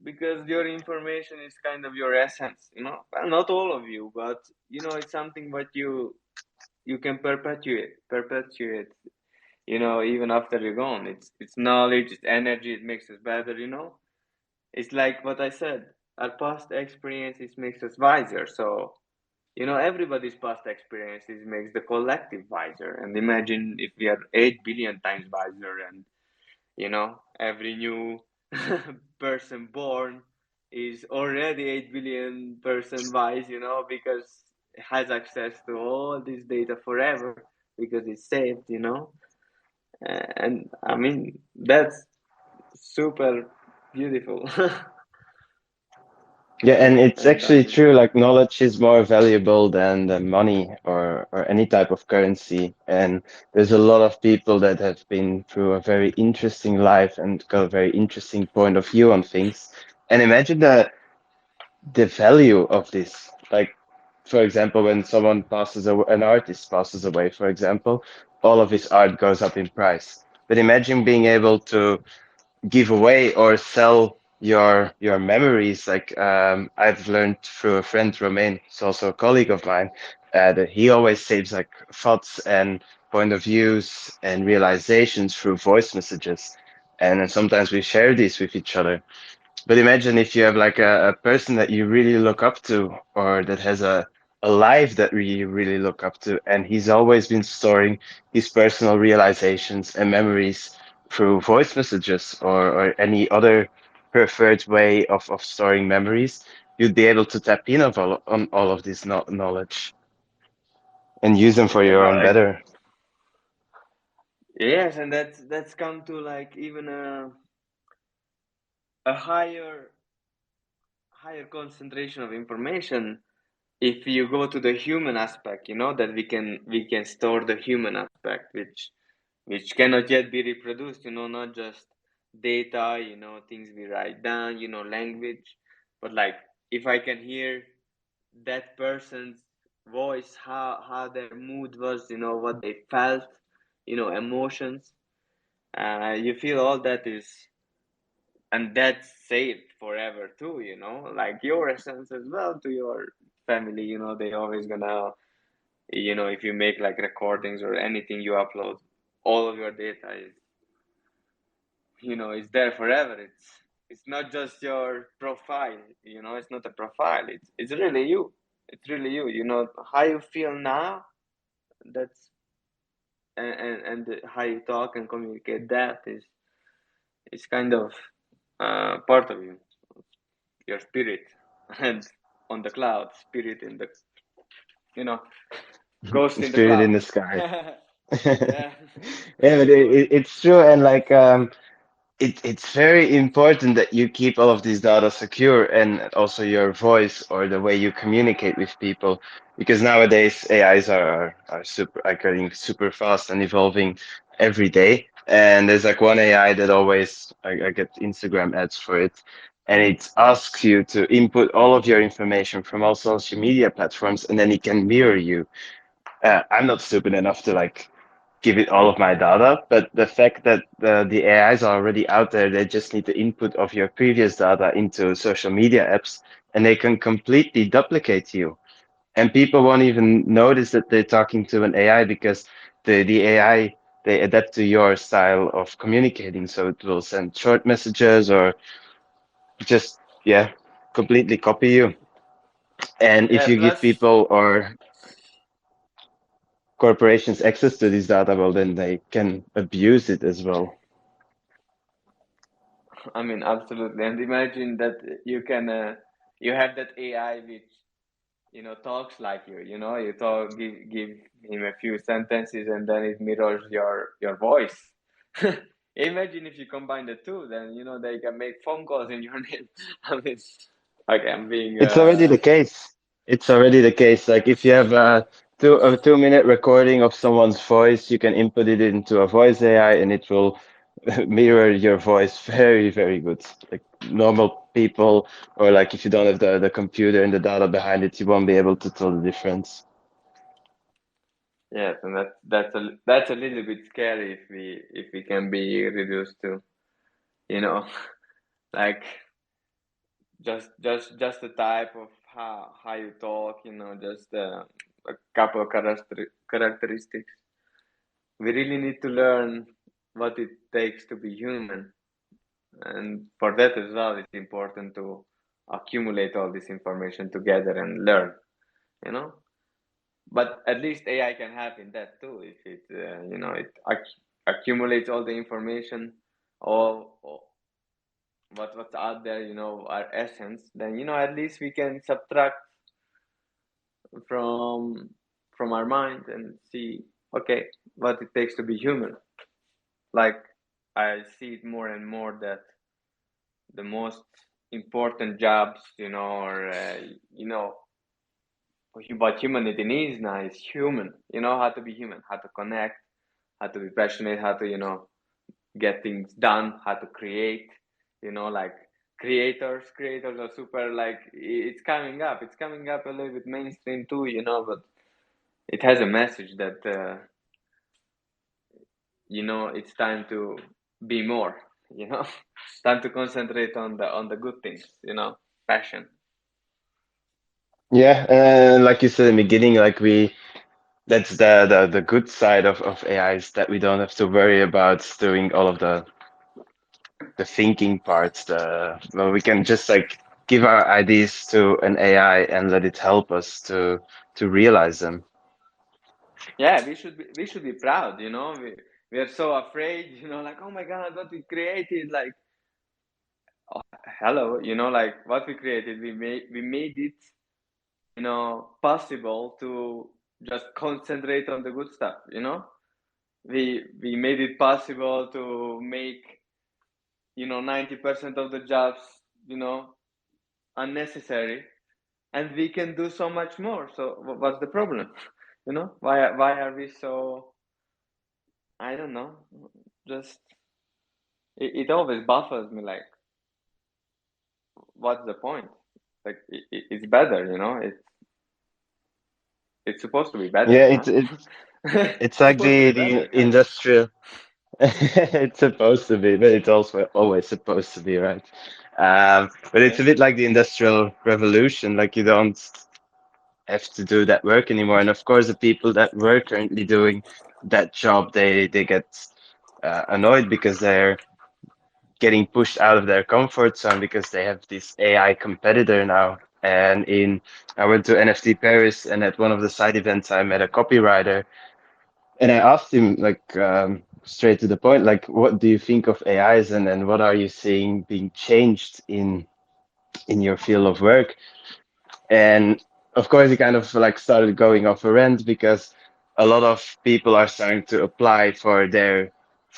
because your information is kind of your essence. Well, not all of you, but it's something what you can perpetuate. Even after you're gone, it's knowledge, it's energy. It makes us better. It's like what I said. Our past experiences makes us wiser. So everybody's past experiences makes the collective wiser. And imagine if we are 8 billion times wiser, and every new person born is already 8 billion person wise. Because it has access to all this data forever because it's saved. And I mean that's super beautiful. Yeah, and it's And I actually mean, true, like knowledge is more valuable than the money or any type of currency. And there's a lot of people that have been through a very interesting life and got a very interesting point of view on things. And imagine the value of this. Like, for example, when someone passes away, an artist passes away, for example, all of his art goes up in price. But imagine being able to give away or sell your memories. Like I've learned through a friend, Romain, he's also a colleague of mine, that he always saves like thoughts and point of views and realizations through voice messages. And then sometimes we share these with each other. But imagine if you have like a person that you really look up to, or that has a life that you really look up to, and he's always been storing his personal realizations and memories through voice messages or any other preferred way of storing memories, you'd be able to tap in on all of this knowledge and use them for Yeah, your own but better. yes, and that's come to like even a higher concentration of information if you go to the human aspect, that we can store the human aspect, which cannot yet be reproduced, not just data, things we write down, language, but like if I can hear that person's voice, how their mood was, what they felt, emotions, you feel all that is, and that's saved forever too, like your essence as well to your family, they always gonna, if you make like recordings or anything you upload, all of your data is there forever. It's not just your profile, it's not a profile, it's really you. It's really you, how you feel now. That's and how you talk and communicate, that is kind of part of you, your spirit. And on the cloud, spirit in the, you know ghost in the Spirit in cloud. the sky. Yeah. Yeah, but it's true, and like it's very important that you keep all of these data secure, and also your voice or the way you communicate with people, because nowadays AIs are getting super fast and evolving every day. And there's like one AI that always I get Instagram ads for it, and it asks you to input all of your information from all social media platforms, and then it can mirror you. I'm not stupid enough to like give it all of my data, but the fact that the AIs are already out there, they just need the input of your previous data into social media apps, and they can completely duplicate you. And people won't even notice that they're talking to an AI because the AI, they adapt to your style of communicating. So it will send short messages or just, yeah, completely copy you. And if Yeah, you give plus, people or corporations access to this data, well, then they can abuse it as well. I mean, absolutely. And imagine that you have that AI which, talks like you. You give him a few sentences, and then it mirrors your voice. Imagine if you combine the two, then they can make phone calls in your name. I mean, okay, I'm being It's already the case. It's already the case. Like if you have a 2 minute recording of someone's voice, you can input it into a voice AI and it will mirror your voice very, very good. Like normal people, or like if you don't have the computer and the data behind it, you won't be able to tell the difference. yes, and that's a little bit scary if we can be reduced to, you know, like just the type of how you talk, just a couple of characteristics. We really need to learn what it takes to be human, and for that as well, it's important to accumulate all this information together and learn. You know, but at least AI can help in that too. If it accumulates all the information, all what's out there, our essence, then at least we can subtract from our mind and see, okay, what it takes to be human. Like, I see it more and more that the most important jobs, or what humanity needs now is human. How to be human, how to connect, how to be passionate, how to get things done, how to create. Like, creators are super, like, it's coming up a little bit mainstream too, but it has a message that it's time to be more. Time to concentrate on the good things, passion. Yeah, and like you said in the beginning, like that's the good side of AI is that we don't have to worry about doing all of the thinking parts. Well, we can just like give our ideas to an AI and let it help us to realize them. Yeah, we should be proud, we are so afraid, like, oh my God, what we created, like, hello, like what we created, we made it, possible to just concentrate on the good stuff, we made it possible to make 90% of the jobs, unnecessary, and we can do so much more. So what's the problem? Why are we so, I don't know, just it always baffles me, like, what's the point? Like, it's better, it's supposed to be better, Yeah, huh? it's It's like supposed to be better, the guys. industrial. It's supposed to be, but it's also always supposed to be, right? But it's Yeah. a bit like the industrial revolution. Like you don't have to do that work anymore. And of course, the people that were currently doing that job, they get annoyed because they're getting pushed out of their comfort zone because they have this AI competitor now. And I went to NFT Paris, and at one of the side events, I met a copywriter, and I asked him like straight to the point, like, what do you think of AIs, and what are you seeing being changed in your field of work? And of course, he kind of like started going off a rant because a lot of people are starting to apply for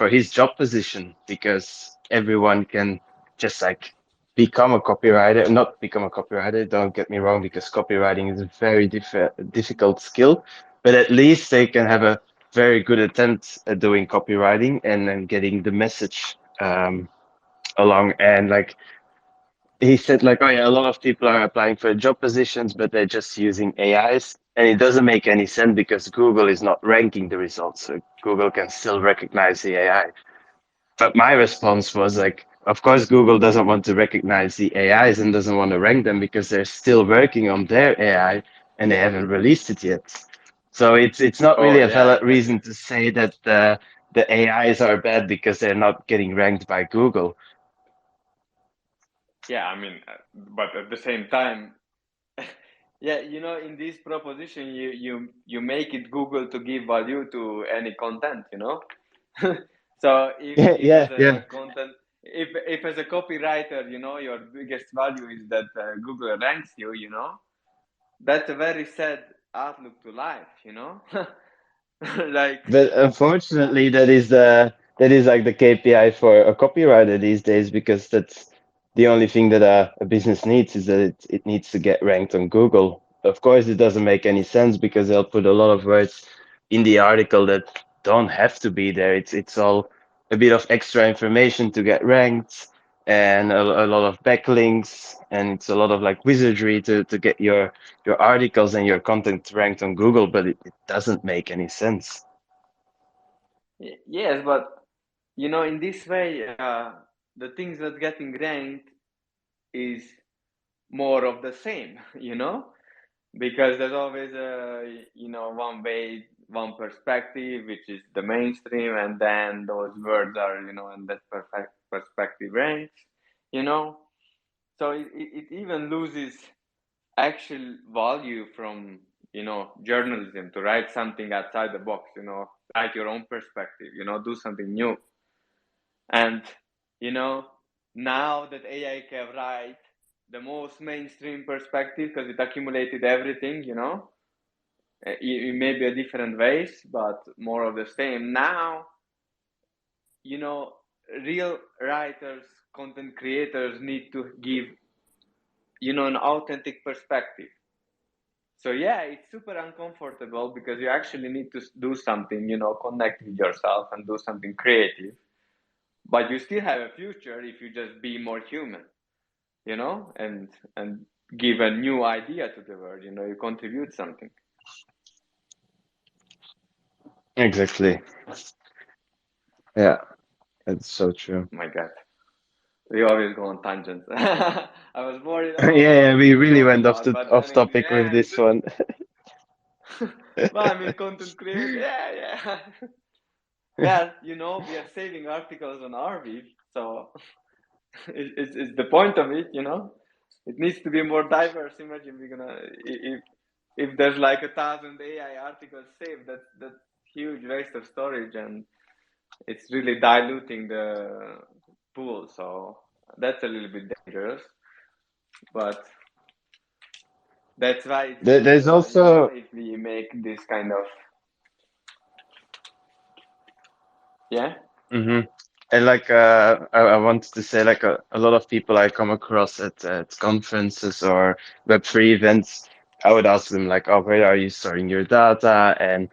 his job position because everyone can just like become a copywriter, not become a copywriter, don't get me wrong, because copywriting is a very difficult skill, but at least they can have a very good attempt at doing copywriting and then getting the message along. And like he said, like, oh yeah, a lot of people are applying for job positions, but they're just using AIs, and it doesn't make any sense because Google is not ranking the results, so Google can still recognize the AI. But my response was like, of course, Google doesn't want to recognize the AIs and doesn't want to rank them because they're still working on their AI and they haven't released it yet. So it's not Oh really a yeah, valid exactly. reason to say that the AIs are bad because they're not getting ranked by Google. Yeah, I mean, but at the same time, yeah, in this proposition, you make it Google to give value to any content, So Yeah, if yeah, as yeah. a content, if as a copywriter, your biggest value is that Google ranks you, that's a very sad outlook to life, like, But unfortunately, that is like the KPI for a copywriter these days because that's the only thing that a business needs is that it needs to get ranked on Google. Of course, it doesn't make any sense because they'll put a lot of words in the article that don't have to be there. It's all a bit of extra information to get ranked and a lot of backlinks, and it's a lot of like wizardry to get your articles and your content ranked on Google, but it doesn't make any sense. yes, but in this way, the things that getting ranked is more of the same, because there's always a one way, one perspective, which is the mainstream, and then those words are and that perfect perspective ranks, you know. So it even loses actual value from journalism to write something outside the box, write your own perspective, do something new. And you know now that AI can write the most mainstream perspective because it accumulated everything, in maybe a different ways, but more of the same. Now, you know, real writers, content creators need to give, an authentic perspective. So yeah, it's super uncomfortable because you actually need to do something, connect with yourself and do something creative. But you still have a future if you just be more human, and give a new idea to the world. You contribute something. Exactly. Yeah. That's so true. My God, we always go on tangents. I was worried, Yeah, oh, what yeah, we we will really talk went about, but off then in the topic with end, this one. well, I mean, content create, yeah. Well, we are saving articles on Arweave, so it's the point of it. It needs to be more diverse. Imagine we're gonna if there's like 1,000 AI articles saved, that's huge waste of storage, and it's really diluting the pool. So that's a little bit dangerous, but that's why it's good, There's also if we make this kind of, yeah. hmm And like I wanted to say like a lot of people I come across at conferences or Web3 events, I would ask them like, oh, where are you storing your data and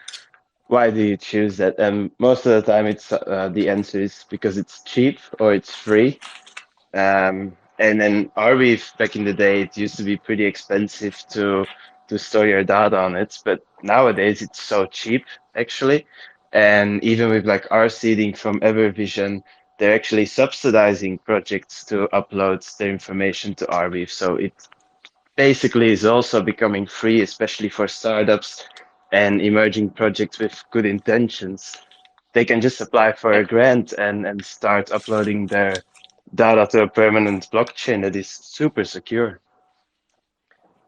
why do you choose that? And most of the time, it's the answer is because it's cheap or it's free. And then Arweave back in the day, it used to be pretty expensive to store your data on it, but nowadays it's so cheap actually. And even with like R seeding from Evervision, they're actually subsidizing projects to upload their information to Arweave. So it basically is also becoming free, especially for startups and emerging projects with good intentions. They can just apply for a grant and start uploading their data to a permanent blockchain that is super secure.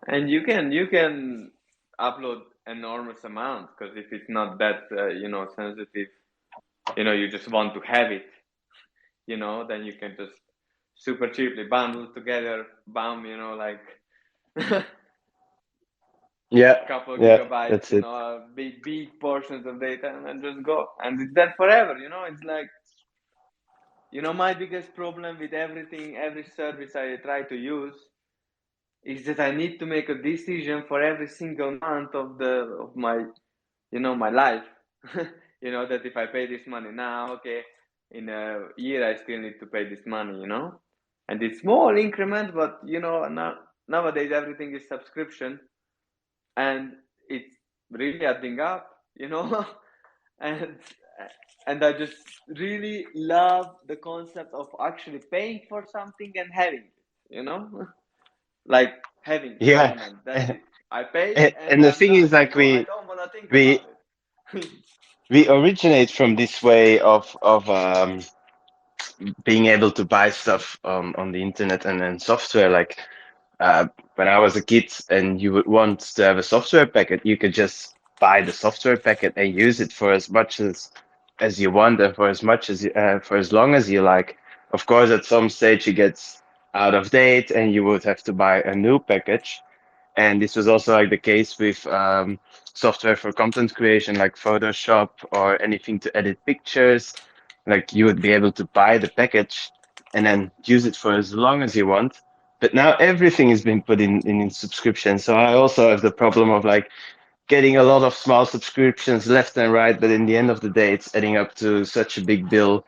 And you can upload enormous amounts, because if it's not that sensitive, you just want to have it, then you can just super cheaply bundle together, bam, like Yeah, couple of yeah, gigabytes, that's it. big portions of data, and then just go, and it's there forever. It's like, my biggest problem with every service I try to use is that I need to make a decision for every single month of my life. That if I pay this money now, okay, in a year I still need to pay this money, and it's small increment, but nowadays everything is subscription, and it's really adding up, and I just really love the concept of actually paying for something and having it, like having it every Yeah, month. That's it. I pay and and the I'm thing is done. like I don't want to think we about it. we originate from this way of being able to buy stuff on the internet and then software like when I was a kid and you would want to have a software packet, you could just buy the software packet and use it for as much as you want and for as much as for as long as you like. Of course, at some stage it gets out of date and you would have to buy a new package. And this was also like the case with software for content creation, like Photoshop or anything to edit pictures. Like you would be able to buy the package and then use it for as long as you want. But now everything has been put in subscription. So I also have the problem of like getting a lot of small subscriptions left and right, but in the end of the day, it's adding up to such a big bill.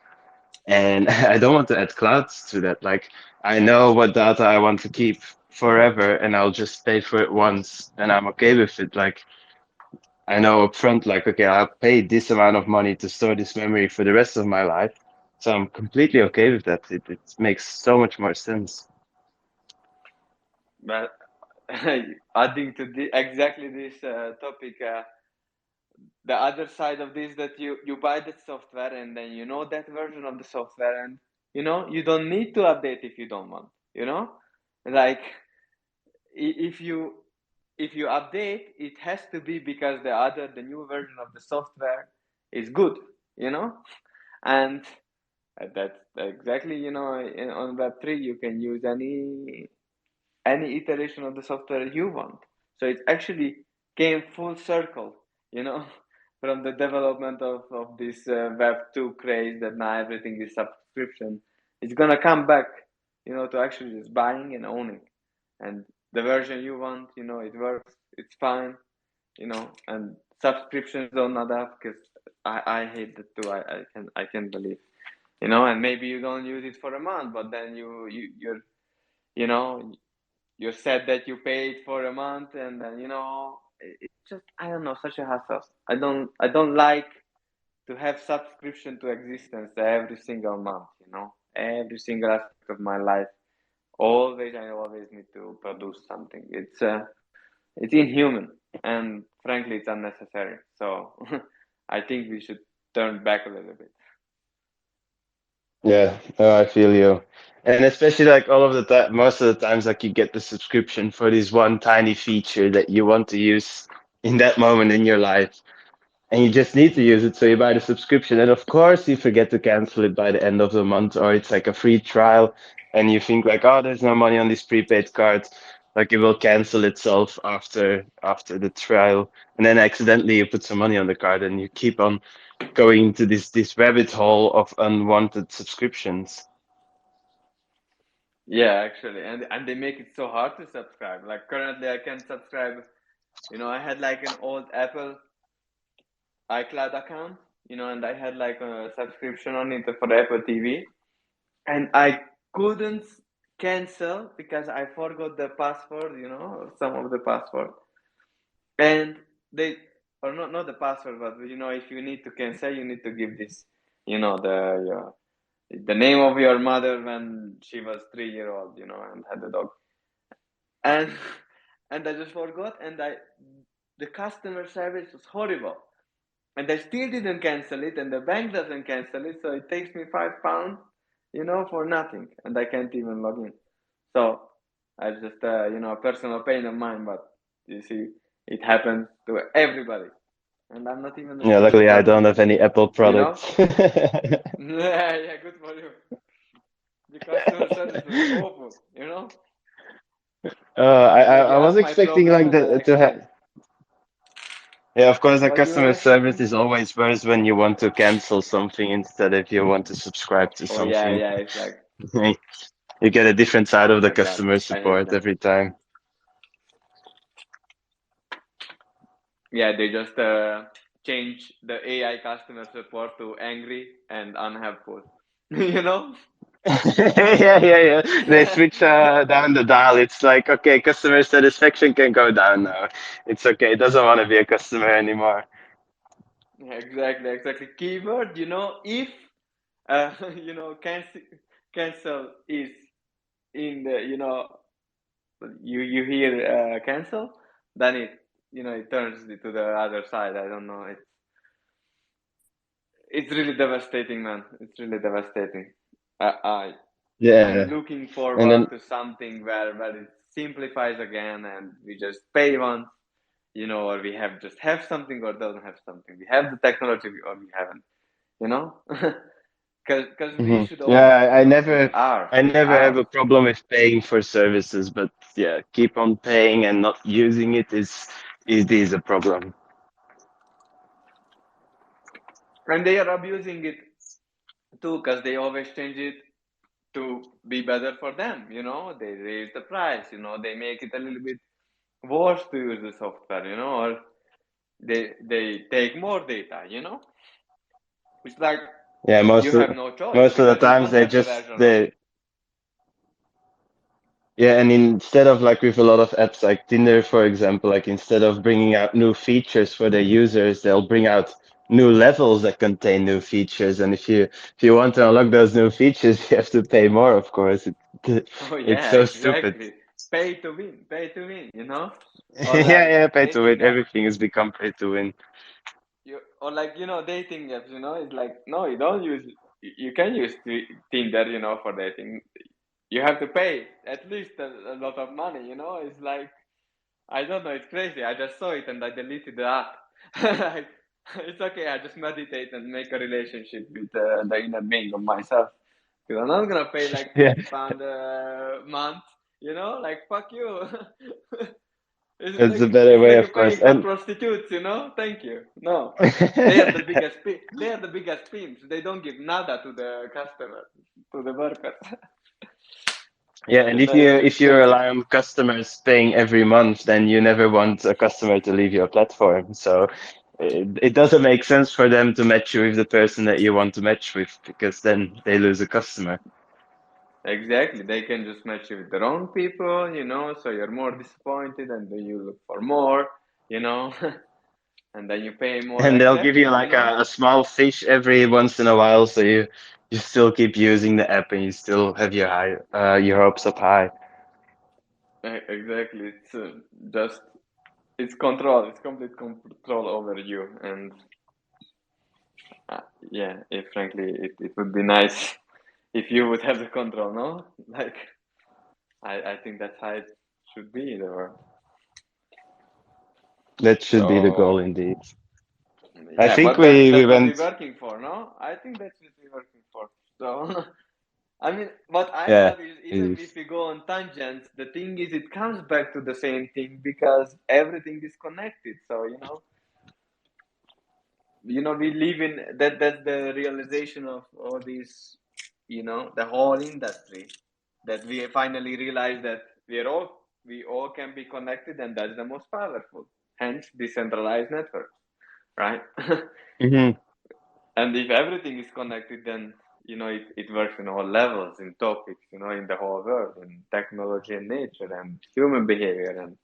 And I don't want to add clouds to that. Like I know what data I want to keep forever, and I'll just pay for it once, and I'm okay with it. Like I know upfront, like okay, I'll pay this amount of money to store this memory for the rest of my life, so I'm completely okay with that. It makes so much more sense. But adding to exactly this topic, the other side of this, that you buy the software and then that version of the software, and you don't need to update if you don't want. Like, if you update, it has to be because the new version of the software is good, and that's exactly, on Web3 you can use any iteration of the software you want. So it actually came full circle, you know, from the development of this Web2 craze, that now everything is subscription. It's gonna come back, to actually just buying and owning. And the version you want, it works, it's fine, and subscriptions don't add up, because I hate that too. I can believe, and maybe you don't use it for a month, but then you know you said that you paid for a month, and then it's just, I don't know, such a hassle. I don't like to have subscription to existence every single month, you know, every single aspect of my life. I always need to produce something. It's inhuman, and frankly, it's unnecessary. So I think we should turn back a little bit. Yeah, no, I feel you. And especially like all of the time, most of the times, like you get the subscription for this one tiny feature that you want to use in that moment in your life, and you just need to use it, so you buy the subscription. And of course, you forget to cancel it by the end of the month, or it's like a free trial, and you think like, oh, there's no money on this prepaid card, like it will cancel itself after the trial, and then accidentally you put some money on the card, and you keep on going into this rabbit hole of unwanted subscriptions. Yeah, actually, and they make it so hard to subscribe. Like currently, I can subscribe. You know, I had like an old Apple iCloud account, you know, and I had like a subscription on it for Apple TV, and I couldn't cancel because I forgot the password, you know, some of the password, and they or not the password, but you know, if you need to cancel, you need to give this, you know, the name of your mother when she was 3 year old, you know, and had a dog, and and I just forgot, and the customer service was horrible. And I still didn't cancel it, and the bank doesn't cancel it, so it takes me £5, you know, for nothing, and I can't even log in. So I just, you know, a personal pain of mine, but you see, it happens to everybody, and I'm not even a Yeah, stupid luckily I don't person, have any Apple you know. products. Yeah, yeah, good for you. The customer service was awful, you know. I, Like I you I was ask my expecting problem like and I the to have. explain. Yeah, of course, the What you were customer service expecting? is always worse when you want to cancel something instead if you want to subscribe to Oh yeah, something. yeah, it's like, You get a different side oh of the my God, customer I hate support them. every time. Yeah, they just change the AI customer support to angry and unhelpful. You know? Yeah. They switch down the dial. It's like, okay, customer satisfaction can go down now. It's okay. It doesn't want to be a customer anymore. Exactly, exactly. Keyword, you know, if you know, cancel is in the, you know, you hear cancel, then it, you know, it turns it to the other side. I don't know. It's really devastating, man. It's really devastating. I'm Yeah. looking And forward then, to something where it simplifies again and we just pay once, you know, or we have something or don't have something. We have the technology or we haven't, you know? Because we mhm. should own it, Yeah, you I know? It's never, ours. I It's never have ours. a problem with paying for services, but yeah, keep on paying and not using it is a problem. And they are abusing it too because they always change it to be better for them, you know? They raise the price, you know? They make it a little bit worse to use the software, you know? Or they take more data, you know? It's like Yeah, you have no choice most of the because you times don't they have the just version of. they yeah, and instead of like with a lot of apps like Tinder, for example, like instead of bringing out new features for their users, they'll bring out new levels that contain new features. And if you want to unlock those new features, you have to pay more, of course. Oh It's yeah, so stupid. exactly. Pay to win, you know, or Yeah, like yeah, pay to win. dating apps. Everything has become pay to win. Or like dating apps. You know, it's like no, you don't use. You can use Tinder, you know, for dating. You have to pay at least a lot of money. You know, it's like I don't know. It's crazy. I just saw it and I deleted the app. Like, it's okay. I just meditate and make a relationship with the inner being of myself. Because I'm not gonna pay like Yeah, £50 a month. You know, like fuck you. that's a better It's way, like of you're course. paying for And prostitutes. You know, thank you. No, they are the biggest. They are the biggest pimps. They don't give nada to the customer, to the workers. yeah, and if you It's if you crazy. rely on customers paying every month, then you never want a customer to leave your platform. So it doesn't make sense for them to match you with the person that you want to match with because then they lose a customer. Exactly. They can just match you with the wrong people, you know, so you're more disappointed and then you look for more, you know. and then you pay more. And they'll give Exactly, you like you know. a small fish every once in a while, so you still keep using the app and you still have your hopes up high. Exactly. It's just it's control. It's complete control over you, and yeah, frankly, it would be nice if you would have the control. No, like I think that's how it should be in the world. That should be the goal So indeed. I yeah, think but that's we what we're went. working for. No, I think that's what we're working for. So I mean, what I Yeah, love is it even is. if we go on tangents, the thing is it comes back to the same thing because everything is connected. So we live in that's the realization of all these, the whole industry, that we finally realize that we all can be connected, and that's the most powerful. Hence, decentralized networks, right? Hmm. And if everything is connected, then it works in all levels, in topics, in the whole world, in technology and nature and human behavior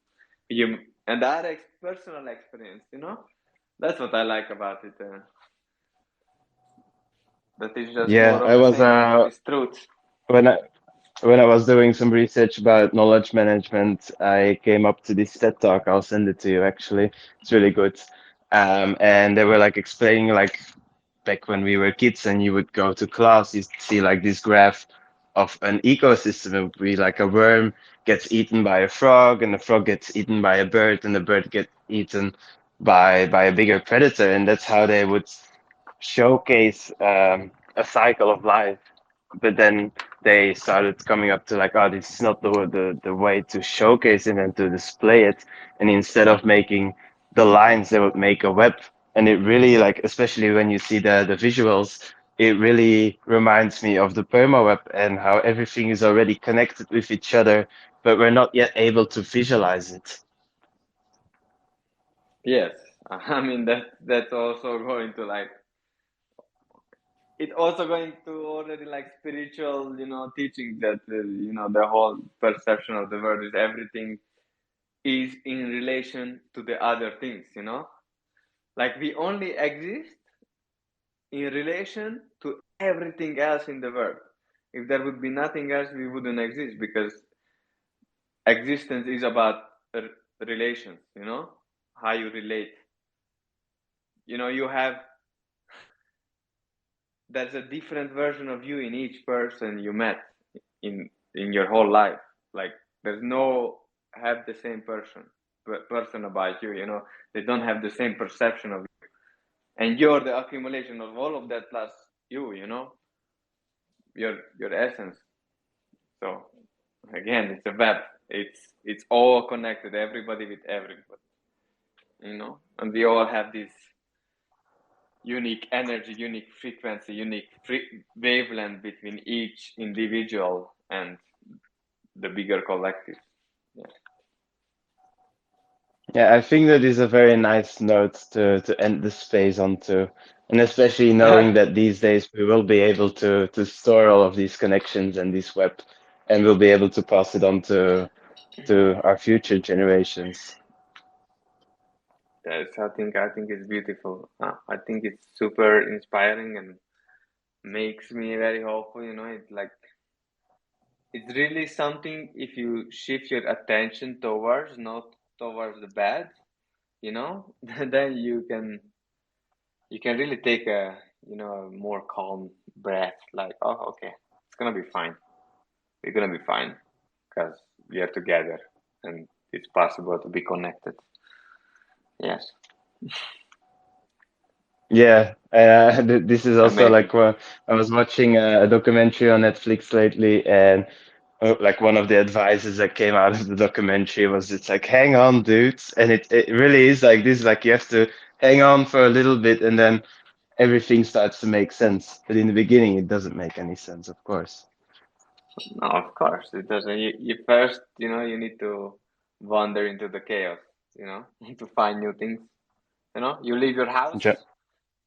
and our personal experience. That's what I like about it. That is just Yeah, more of I the was same, more of this truth. when I was doing some research about knowledge management, I came up to this TED talk. I'll send it to you actually. It's really good. And they were like explaining like back when we were kids and you would go to class, you see like this graph of an ecosystem. It would be like a worm gets eaten by a frog, and the frog gets eaten by a bird, and the bird gets eaten by a bigger predator. And that's how they would showcase a cycle of life. But then they started coming up to like, oh, this is not the way to showcase it and to display it. And instead of making the lines, they would make a web. And it really like, especially when you see the visuals, it really reminds me of the perma web and how everything is already connected with each other, but we're not yet able to visualize it. Yes, I mean that's also going to like it also going to already like spiritual teaching that the whole perception of the world is everything is in relation to the other things. Like we only exist in relation to everything else in the world. If there would be nothing else, we wouldn't exist, because existence is about relations. How you relate. You have there's a different version of you in each person you met in your whole life. Like there's no have the same person about you. They don't have the same perception of you, and you're the accumulation of all of that plus your essence. So again, it's a web. It's all connected, everybody with everybody. And we all have this unique energy, unique frequency, unique wavelength between each individual and the bigger collective. Yeah. Yeah, I think that is a very nice note to end the space onto, and especially knowing that these days we will be able to store all of these connections and this web, and we'll be able to pass it on to our future generations. Yes, I think it's beautiful. I think it's super inspiring and makes me very hopeful. It's really something if you shift your attention towards, not towards the bad, then you can really take a more calm breath, like, oh, okay, it's gonna be fine. We're gonna be fine because we are together and it's possible to be connected. Yes, Yeah, this is also amazing. like I was watching a documentary on Netflix lately, and like one of the advices that came out of the documentary was it's like hang on, dudes, and it really is like this, like you have to hang on for a little bit, and then everything starts to make sense. But in the beginning, it doesn't make any sense, of course. No, of course it doesn't. You first, you need to wander into the chaos, to find new things. You leave your Ja- house.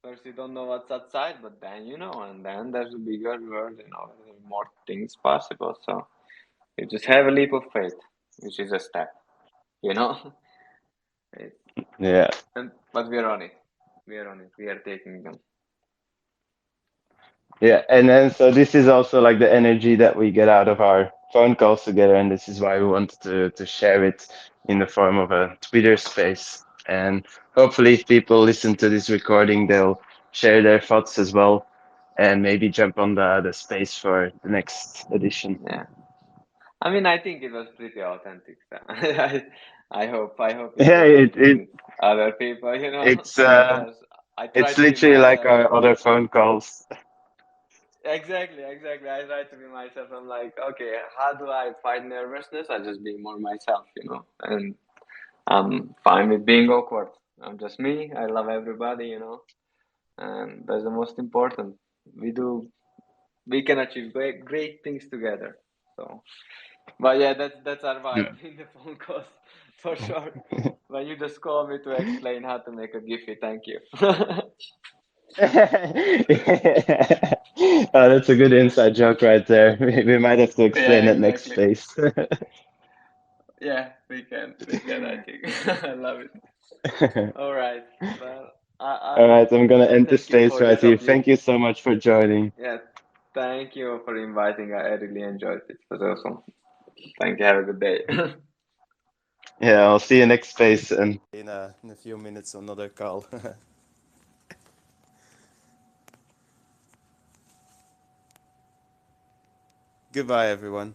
First, you don't know what's outside, but then and then there's a bigger world, there are more things possible. So you just have a leap of faith, which is a step, you know. It, Yeah. and but we're on it. We're on it. We are taking them. Yeah, and then so this is also like the energy that we get out of our phone calls together, and this is why we wanted to share it in the form of a Twitter space. And hopefully, if people listen to this recording, they'll share their thoughts as well, and maybe jump on the space for the next edition. Yeah. I mean, I think it was pretty authentic. So I hope it Yeah, resonated with other people, it's because I try it's to be literally like myself. our other phone calls. Exactly, exactly. I try to be myself. I'm like, okay, how do I fight nervousness? I just be more myself, and I'm fine with being awkward. I'm just me. I love everybody, and that's the most important. We can achieve great things together. So, but yeah, that's our Yeah. vibe in the phone calls for sure. When you just call me to explain how to make a Giphy, thank you. Oh, that's a good inside joke right there. We might have to Yeah, explain that next exactly. space. Yeah, we can. I think I love it. All right. Well, All right, I'm gonna end the thank you space for right this here. Thank you opportunity. so much for joining. Yeah, thank you for inviting. I really enjoyed it. It was awesome. Thank you. Have a good day. Yeah, I'll see you next space and in a few minutes another call. Goodbye, everyone.